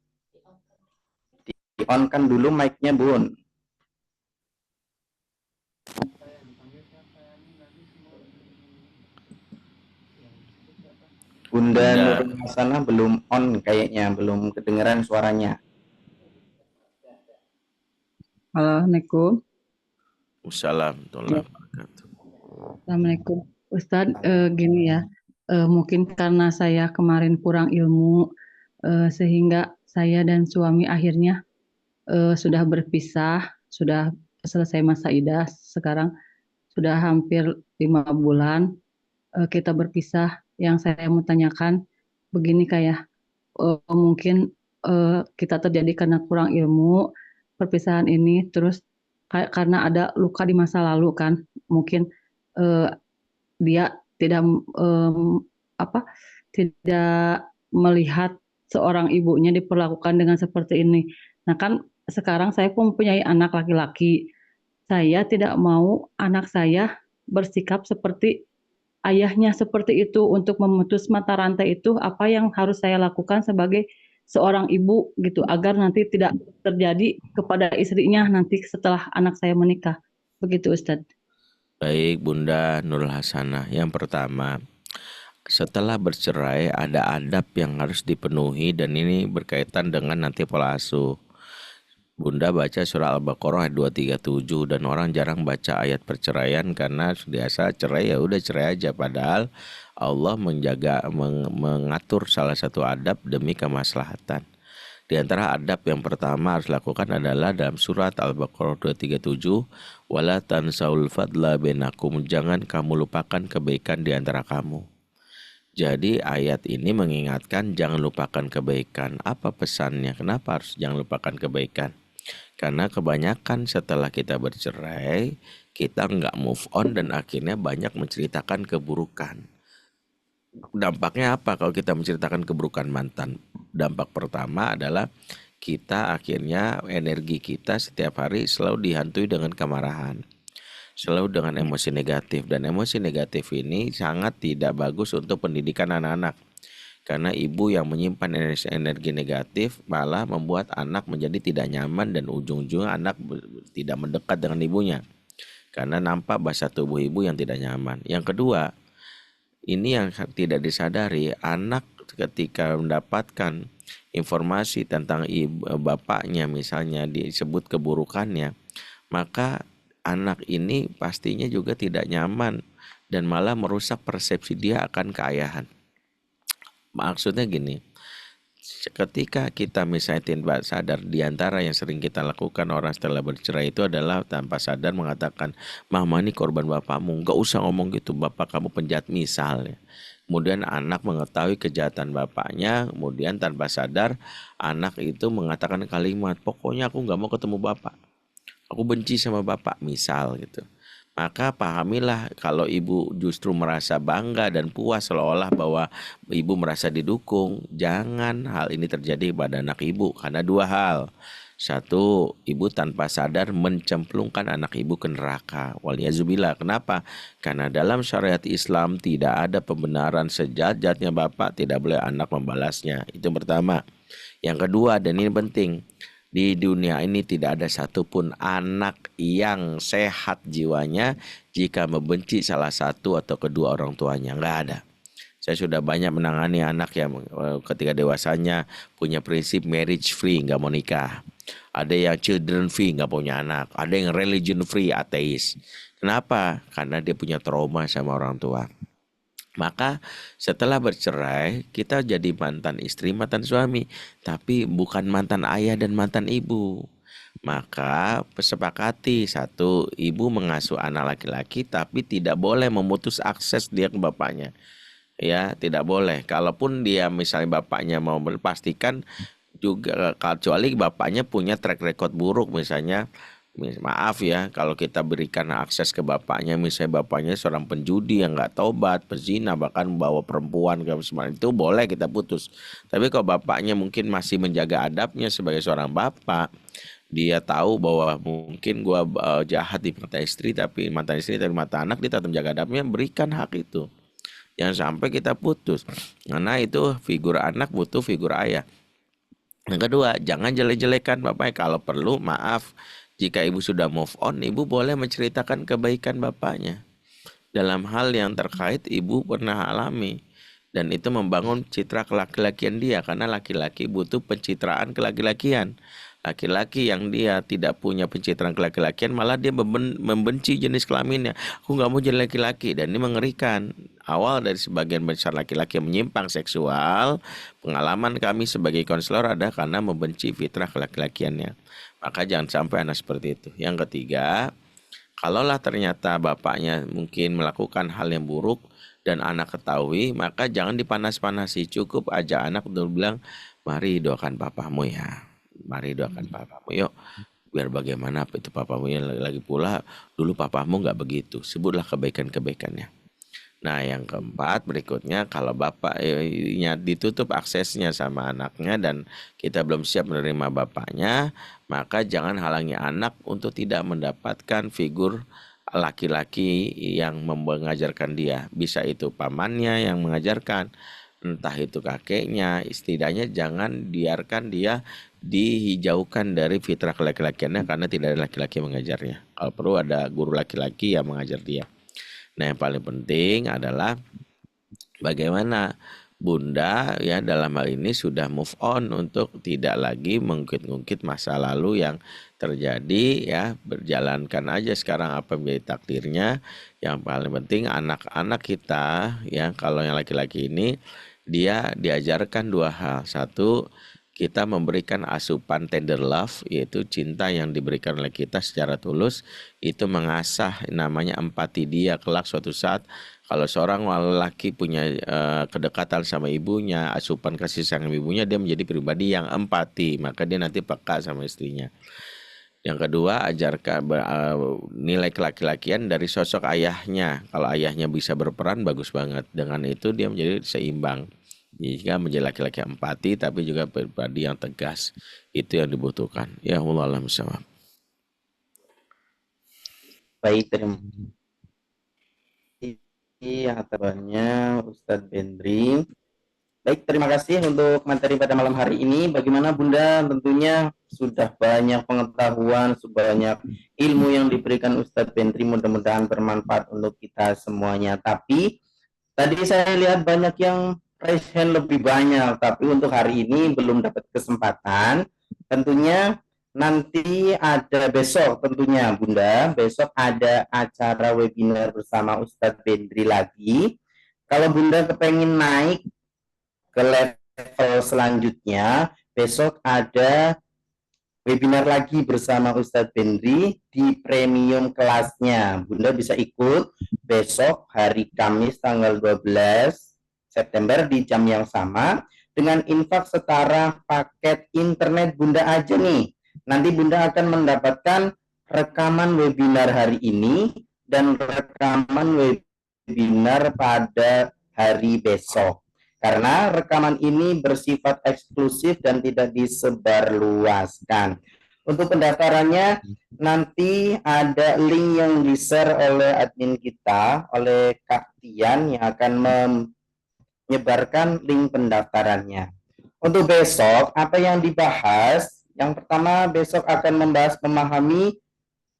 Di-on-kan dulu mic-nya Bun. Bunda Nurul Hasanah belum on kayaknya, belum kedengeran suaranya. Assalamualaikum. Assalamualaikum. Ustadz, gini ya, mungkin karena saya kemarin kurang ilmu, sehingga saya dan suami akhirnya sudah berpisah, sudah selesai masa idah, sekarang sudah hampir 5 bulan kita berpisah. Yang saya mau tanyakan begini kayak mungkin kita terjadi karena kurang ilmu perpisahan ini, terus karena ada luka di masa lalu kan, mungkin dia tidak tidak melihat seorang ibunya diperlakukan dengan seperti ini. Nah kan sekarang saya pun mempunyai anak laki-laki. Saya tidak mau anak saya bersikap seperti ayahnya seperti itu. Untuk memutus mata rantai itu, apa yang harus saya lakukan sebagai seorang ibu gitu, agar nanti tidak terjadi kepada istrinya nanti setelah anak saya menikah. Begitu Ustadz. Baik Bunda Nurul Hasanah, yang pertama, setelah bercerai ada adab yang harus dipenuhi dan ini berkaitan dengan nanti pola asuh. Bunda baca surah Al-Baqarah ayat 237 dan orang jarang baca ayat perceraian karena biasa cerai ya udah cerai aja, padahal Allah mengatur salah satu adab demi kemaslahatan. Di antara adab yang pertama harus lakukan adalah dalam surat Al-Baqarah 237, wala tansaul fadla bainakum, jangan kamu lupakan kebaikan di antara kamu. Jadi ayat ini mengingatkan jangan lupakan kebaikan. Apa pesannya? Kenapa harus jangan lupakan kebaikan? Karena kebanyakan setelah kita bercerai, kita nggak move on dan akhirnya banyak menceritakan keburukan. Dampaknya apa kalau kita menceritakan keburukan mantan? Dampak pertama adalah kita akhirnya energi kita setiap hari selalu dihantui dengan kemarahan, selalu dengan emosi negatif, dan emosi negatif ini sangat tidak bagus untuk pendidikan anak-anak. Karena ibu yang menyimpan energi negatif malah membuat anak menjadi tidak nyaman dan ujung-ujungnya anak tidak mendekat dengan ibunya. Karena nampak bahasa tubuh ibu yang tidak nyaman. Yang kedua, ini yang tidak disadari, anak ketika mendapatkan informasi tentang bapaknya misalnya disebut keburukannya, maka anak ini pastinya juga tidak nyaman dan malah merusak persepsi dia akan keayahan. Maksudnya gini, ketika kita misalnya tanpa sadar, diantara yang sering kita lakukan orang setelah bercerai itu adalah tanpa sadar mengatakan, mama ini korban bapakmu, gak usah ngomong gitu, bapak kamu penjahat misalnya. Kemudian anak mengetahui kejahatan bapaknya, kemudian tanpa sadar anak itu mengatakan kalimat, pokoknya aku gak mau ketemu bapak, aku benci sama bapak misal gitu. Maka pahamilah kalau ibu justru merasa bangga dan puas seolah-olah bahwa ibu merasa didukung, jangan hal ini terjadi pada anak ibu karena dua hal. Satu, ibu tanpa sadar mencemplungkan anak ibu ke neraka. Waliyahzubillah. Kenapa? Karena dalam syariat Islam tidak ada pembenaran sejahat-jahatnya bapak, tidak boleh anak membalasnya. Itu pertama. Yang kedua, dan ini penting, di dunia ini tidak ada satupun anak yang sehat jiwanya jika membenci salah satu atau kedua orang tuanya. Nggak ada. Saya sudah banyak menangani anak yang ketika dewasanya punya prinsip marriage free, nggak mau nikah. Ada yang children free, nggak punya anak. Ada yang religion free, ateis. Kenapa? Karena dia punya trauma sama orang tua. Maka setelah bercerai kita jadi mantan istri, mantan suami, tapi bukan mantan ayah dan mantan ibu. Maka sepakati, satu, ibu mengasuh anak laki-laki tapi tidak boleh memutus akses dia ke bapaknya. Ya, tidak boleh. Kalaupun dia misalnya bapaknya mau pastikan juga, kecuali bapaknya punya track record buruk, misalnya maaf ya, kalau kita berikan akses ke bapaknya, misalnya bapaknya seorang penjudi yang nggak taubat, pezina, bahkan membawa perempuan ke semacam itu, boleh kita putus. Tapi kalau bapaknya mungkin masih menjaga adabnya sebagai seorang bapak dia tahu bahwa mungkin gua jahat di mata istri, tapi mata anak, dia tetap jaga adabnya, berikan hak itu. Jangan sampai kita putus. Karena itu figur anak butuh figur ayah. Yang kedua, jangan jelek-jelekan bapaknya. Kalau perlu, maaf, jika ibu sudah move on, ibu boleh menceritakan kebaikan bapaknya dalam hal yang terkait ibu pernah alami. Dan itu membangun citra kelaki-lakian dia, karena laki-laki butuh pencitraan kelaki-lakian. Laki-laki yang dia tidak punya pencitraan kelaki-lakian, malah dia membenci jenis kelaminnya. Aku nggak mau jadi laki-laki, dan ini mengerikan. Awal dari sebagian besar laki-laki yang menyimpang seksual, pengalaman kami sebagai konselor ada karena membenci fitrah kelaki-lakiannya. Maka jangan sampai anak seperti itu. Yang ketiga, kalaulah ternyata bapaknya mungkin melakukan hal yang buruk dan anak ketahui, maka jangan dipanas-panasi. Cukup aja anak untuk bilang, mari doakan papamu ya. Mari doakan papamu, yuk. Biar bagaimana itu papamu yang lagi pula, dulu papamu nggak begitu. Sebutlah kebaikan-kebaikannya. Nah, yang keempat berikutnya, kalau bapaknya ditutup aksesnya sama anaknya dan kita belum siap menerima bapaknya, maka jangan halangi anak untuk tidak mendapatkan figur laki-laki yang mengajarkan dia. Bisa itu pamannya yang mengajarkan, entah itu kakeknya. Setidaknya jangan biarkan dia dihijaukan dari fitrah laki-lakiannya karena tidak ada laki-laki yang mengajarnya. Kalau perlu ada guru laki-laki yang mengajar dia. Nah, yang paling penting adalah bagaimana Bunda ya dalam hal ini sudah move on untuk tidak lagi mengungkit-ungkit masa lalu yang terjadi ya. Berjalankan aja sekarang apa menjadi takdirnya. Yang paling penting anak-anak kita ya, kalau yang laki-laki ini dia diajarkan dua hal. Satu, kita memberikan asupan tender love, yaitu cinta yang diberikan oleh kita secara tulus. Itu mengasah namanya empati dia kelak suatu saat. Kalau seorang lelaki punya kedekatan sama ibunya, asupan kasih sayang ibunya, dia menjadi pribadi yang empati, maka dia nanti peka sama istrinya. Yang kedua, ajarkan nilai kelaki-lakian dari sosok ayahnya. Kalau ayahnya bisa berperan, bagus banget. Dengan itu dia menjadi seimbang. Jika menjadi laki-laki empati, tapi juga pribadi yang tegas. Itu yang dibutuhkan. Ya Allah, alam bisawab. Baik, terima kasih hatabannya Ustadz Bendri. Baik, terima kasih untuk materi pada malam hari ini. Bagaimana Bunda? Tentunya sudah banyak pengetahuan, banyak ilmu yang diberikan Ustadz Bendri. Mudah-mudahan bermanfaat untuk kita semuanya. Tapi tadi saya lihat banyak yang raise hand lebih banyak, tapi untuk hari ini belum dapat kesempatan. Tentunya nanti ada besok, tentunya Bunda, besok ada acara webinar bersama Ustadz Bendri lagi. Kalau Bunda kepengen naik ke level selanjutnya, besok ada webinar lagi bersama Ustadz Bendri di premium kelasnya. Bunda bisa ikut besok hari Kamis tanggal 12 September di jam yang sama dengan infak setara paket internet Bunda aja nih. Nanti Bunda akan mendapatkan rekaman webinar hari ini dan rekaman webinar pada hari besok. Karena rekaman ini bersifat eksklusif dan tidak disebarluaskan. Untuk pendaftarannya nanti ada link yang di-share oleh admin kita, oleh Kak Tian yang akan menyebarkan link pendaftarannya. Untuk besok, apa yang dibahas? Yang pertama, besok akan membahas memahami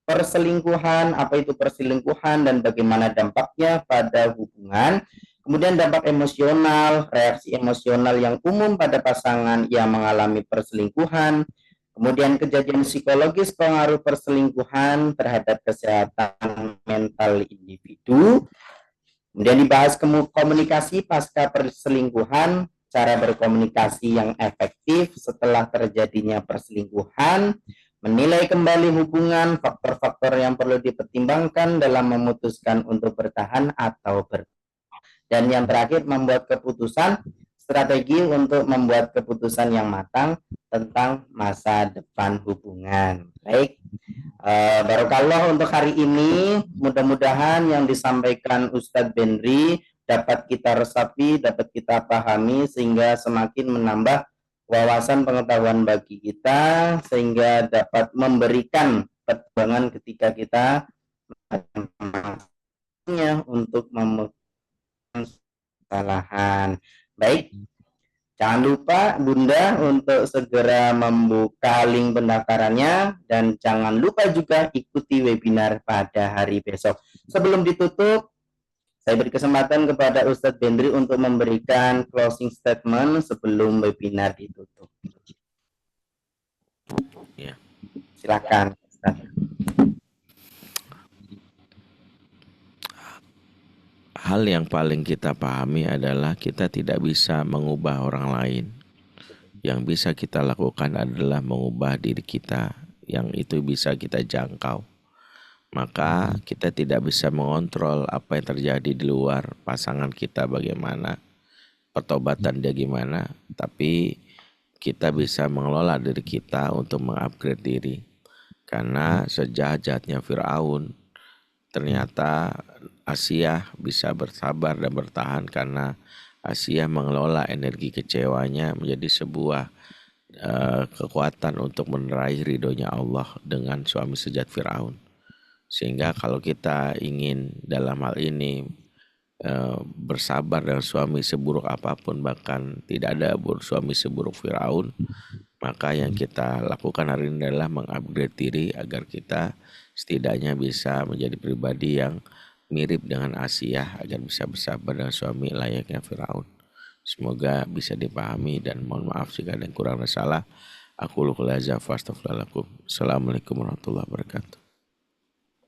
perselingkuhan, apa itu perselingkuhan dan bagaimana dampaknya pada hubungan. Kemudian dampak emosional, reaksi emosional yang umum pada pasangan yang mengalami perselingkuhan. Kemudian kejadian psikologis pengaruh perselingkuhan terhadap kesehatan mental individu. Kemudian dibahas komunikasi pasca perselingkuhan, cara berkomunikasi yang efektif setelah terjadinya perselingkuhan, menilai kembali hubungan, faktor-faktor yang perlu dipertimbangkan dalam memutuskan untuk bertahan atau berpisah. Dan yang terakhir, membuat keputusan, strategi untuk membuat keputusan yang matang tentang masa depan hubungan. Baik, barokallah untuk hari ini. Mudah-mudahan yang disampaikan Ustadz Bendri dapat kita resapi, dapat kita pahami sehingga semakin menambah wawasan pengetahuan bagi kita sehingga dapat memberikan pertimbangan ketika kita untuk memenuhi kesalahan. Baik, jangan lupa Bunda untuk segera membuka link pendaftarannya dan jangan lupa juga ikuti webinar pada hari besok. Sebelum ditutup, saya beri kesempatan kepada Ustadz Bendri untuk memberikan closing statement sebelum webinar ditutup. Ya. Silakan, Ustadz. Hal yang paling kita pahami adalah kita tidak bisa mengubah orang lain. Yang bisa kita lakukan adalah mengubah diri kita, yang itu bisa kita jangkau. Maka kita tidak bisa mengontrol apa yang terjadi di luar, pasangan kita bagaimana, pertobatan dia gimana, tapi kita bisa mengelola diri kita untuk mengupgrade diri. Karena sejahat-jahatnya Firaun, ternyata Asia bisa bersabar dan bertahan karena Asia mengelola energi kecewanya menjadi sebuah kekuatan untuk menerai ridhonya Allah dengan suami sejat Firaun. Sehingga kalau kita ingin dalam hal ini bersabar dengan suami seburuk apapun, bahkan tidak ada suami seburuk Firaun, maka yang kita lakukan hari ini adalah mengupgrade diri agar kita setidaknya bisa menjadi pribadi yang mirip dengan Asia agar bisa bersabar dengan suami layaknya Firaun. Semoga bisa dipahami dan mohon maaf jika ada yang kurang dan salah. Aku luqul hadza fastaghfirullahaladzim. Assalamualaikum warahmatullahi wabarakatuh.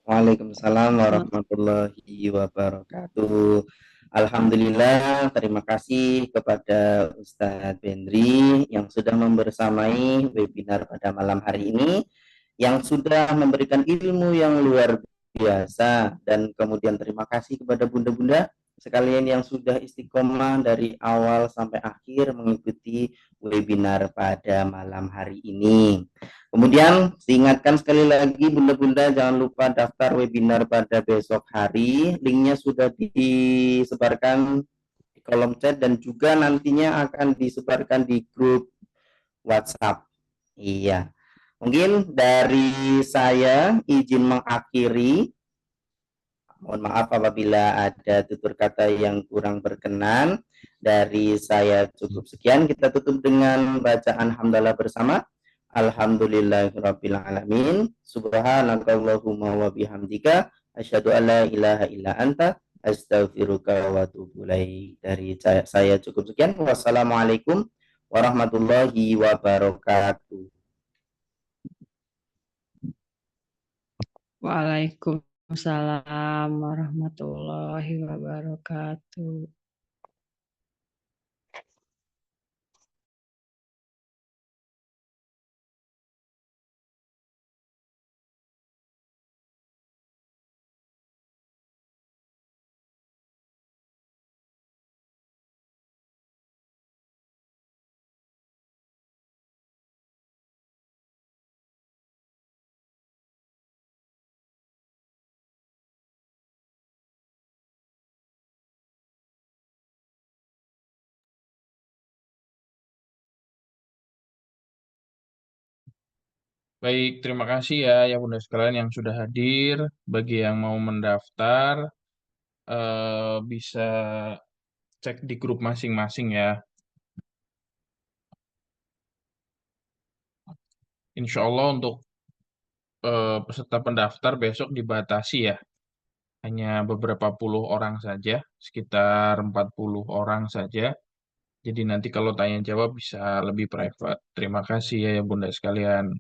Waalaikumsalam warahmatullahi wabarakatuh. Alhamdulillah, terima kasih kepada Ustadz Bendri yang sudah membersamai webinar pada malam hari ini, yang sudah memberikan ilmu yang luar biasa, dan kemudian terima kasih kepada bunda-bunda sekalian yang sudah istiqomah dari awal sampai akhir mengikuti webinar pada malam hari ini. Kemudian diingatkan sekali lagi bunda-bunda jangan lupa daftar webinar pada besok hari. Linknya sudah disebarkan di kolom chat dan juga nantinya akan disebarkan di grup WhatsApp. Iya. Mungkin dari saya izin mengakhiri. Mohon maaf apabila ada tutur kata yang kurang berkenan. Dari saya cukup sekian. Kita tutup dengan bacaan hamdalah bersama. Alhamdulillahirabbil alamin. Subhanakallahumma wa bihamdika asyhadu an la ilaha illa anta astaghfiruka wa atubu ilaik. Dari saya cukup sekian. Wassalamualaikum warahmatullahi wabarakatuh. Waalaikumsalam warahmatullahi wabarakatuh. Baik, terima kasih ya Bunda sekalian yang sudah hadir. Bagi yang mau mendaftar, bisa cek di grup masing-masing ya. Insya Allah untuk peserta pendaftar besok dibatasi ya. Hanya beberapa puluh orang saja, sekitar 40 orang saja. Jadi nanti kalau tanya jawab bisa lebih private. Terima kasih ya Bunda sekalian.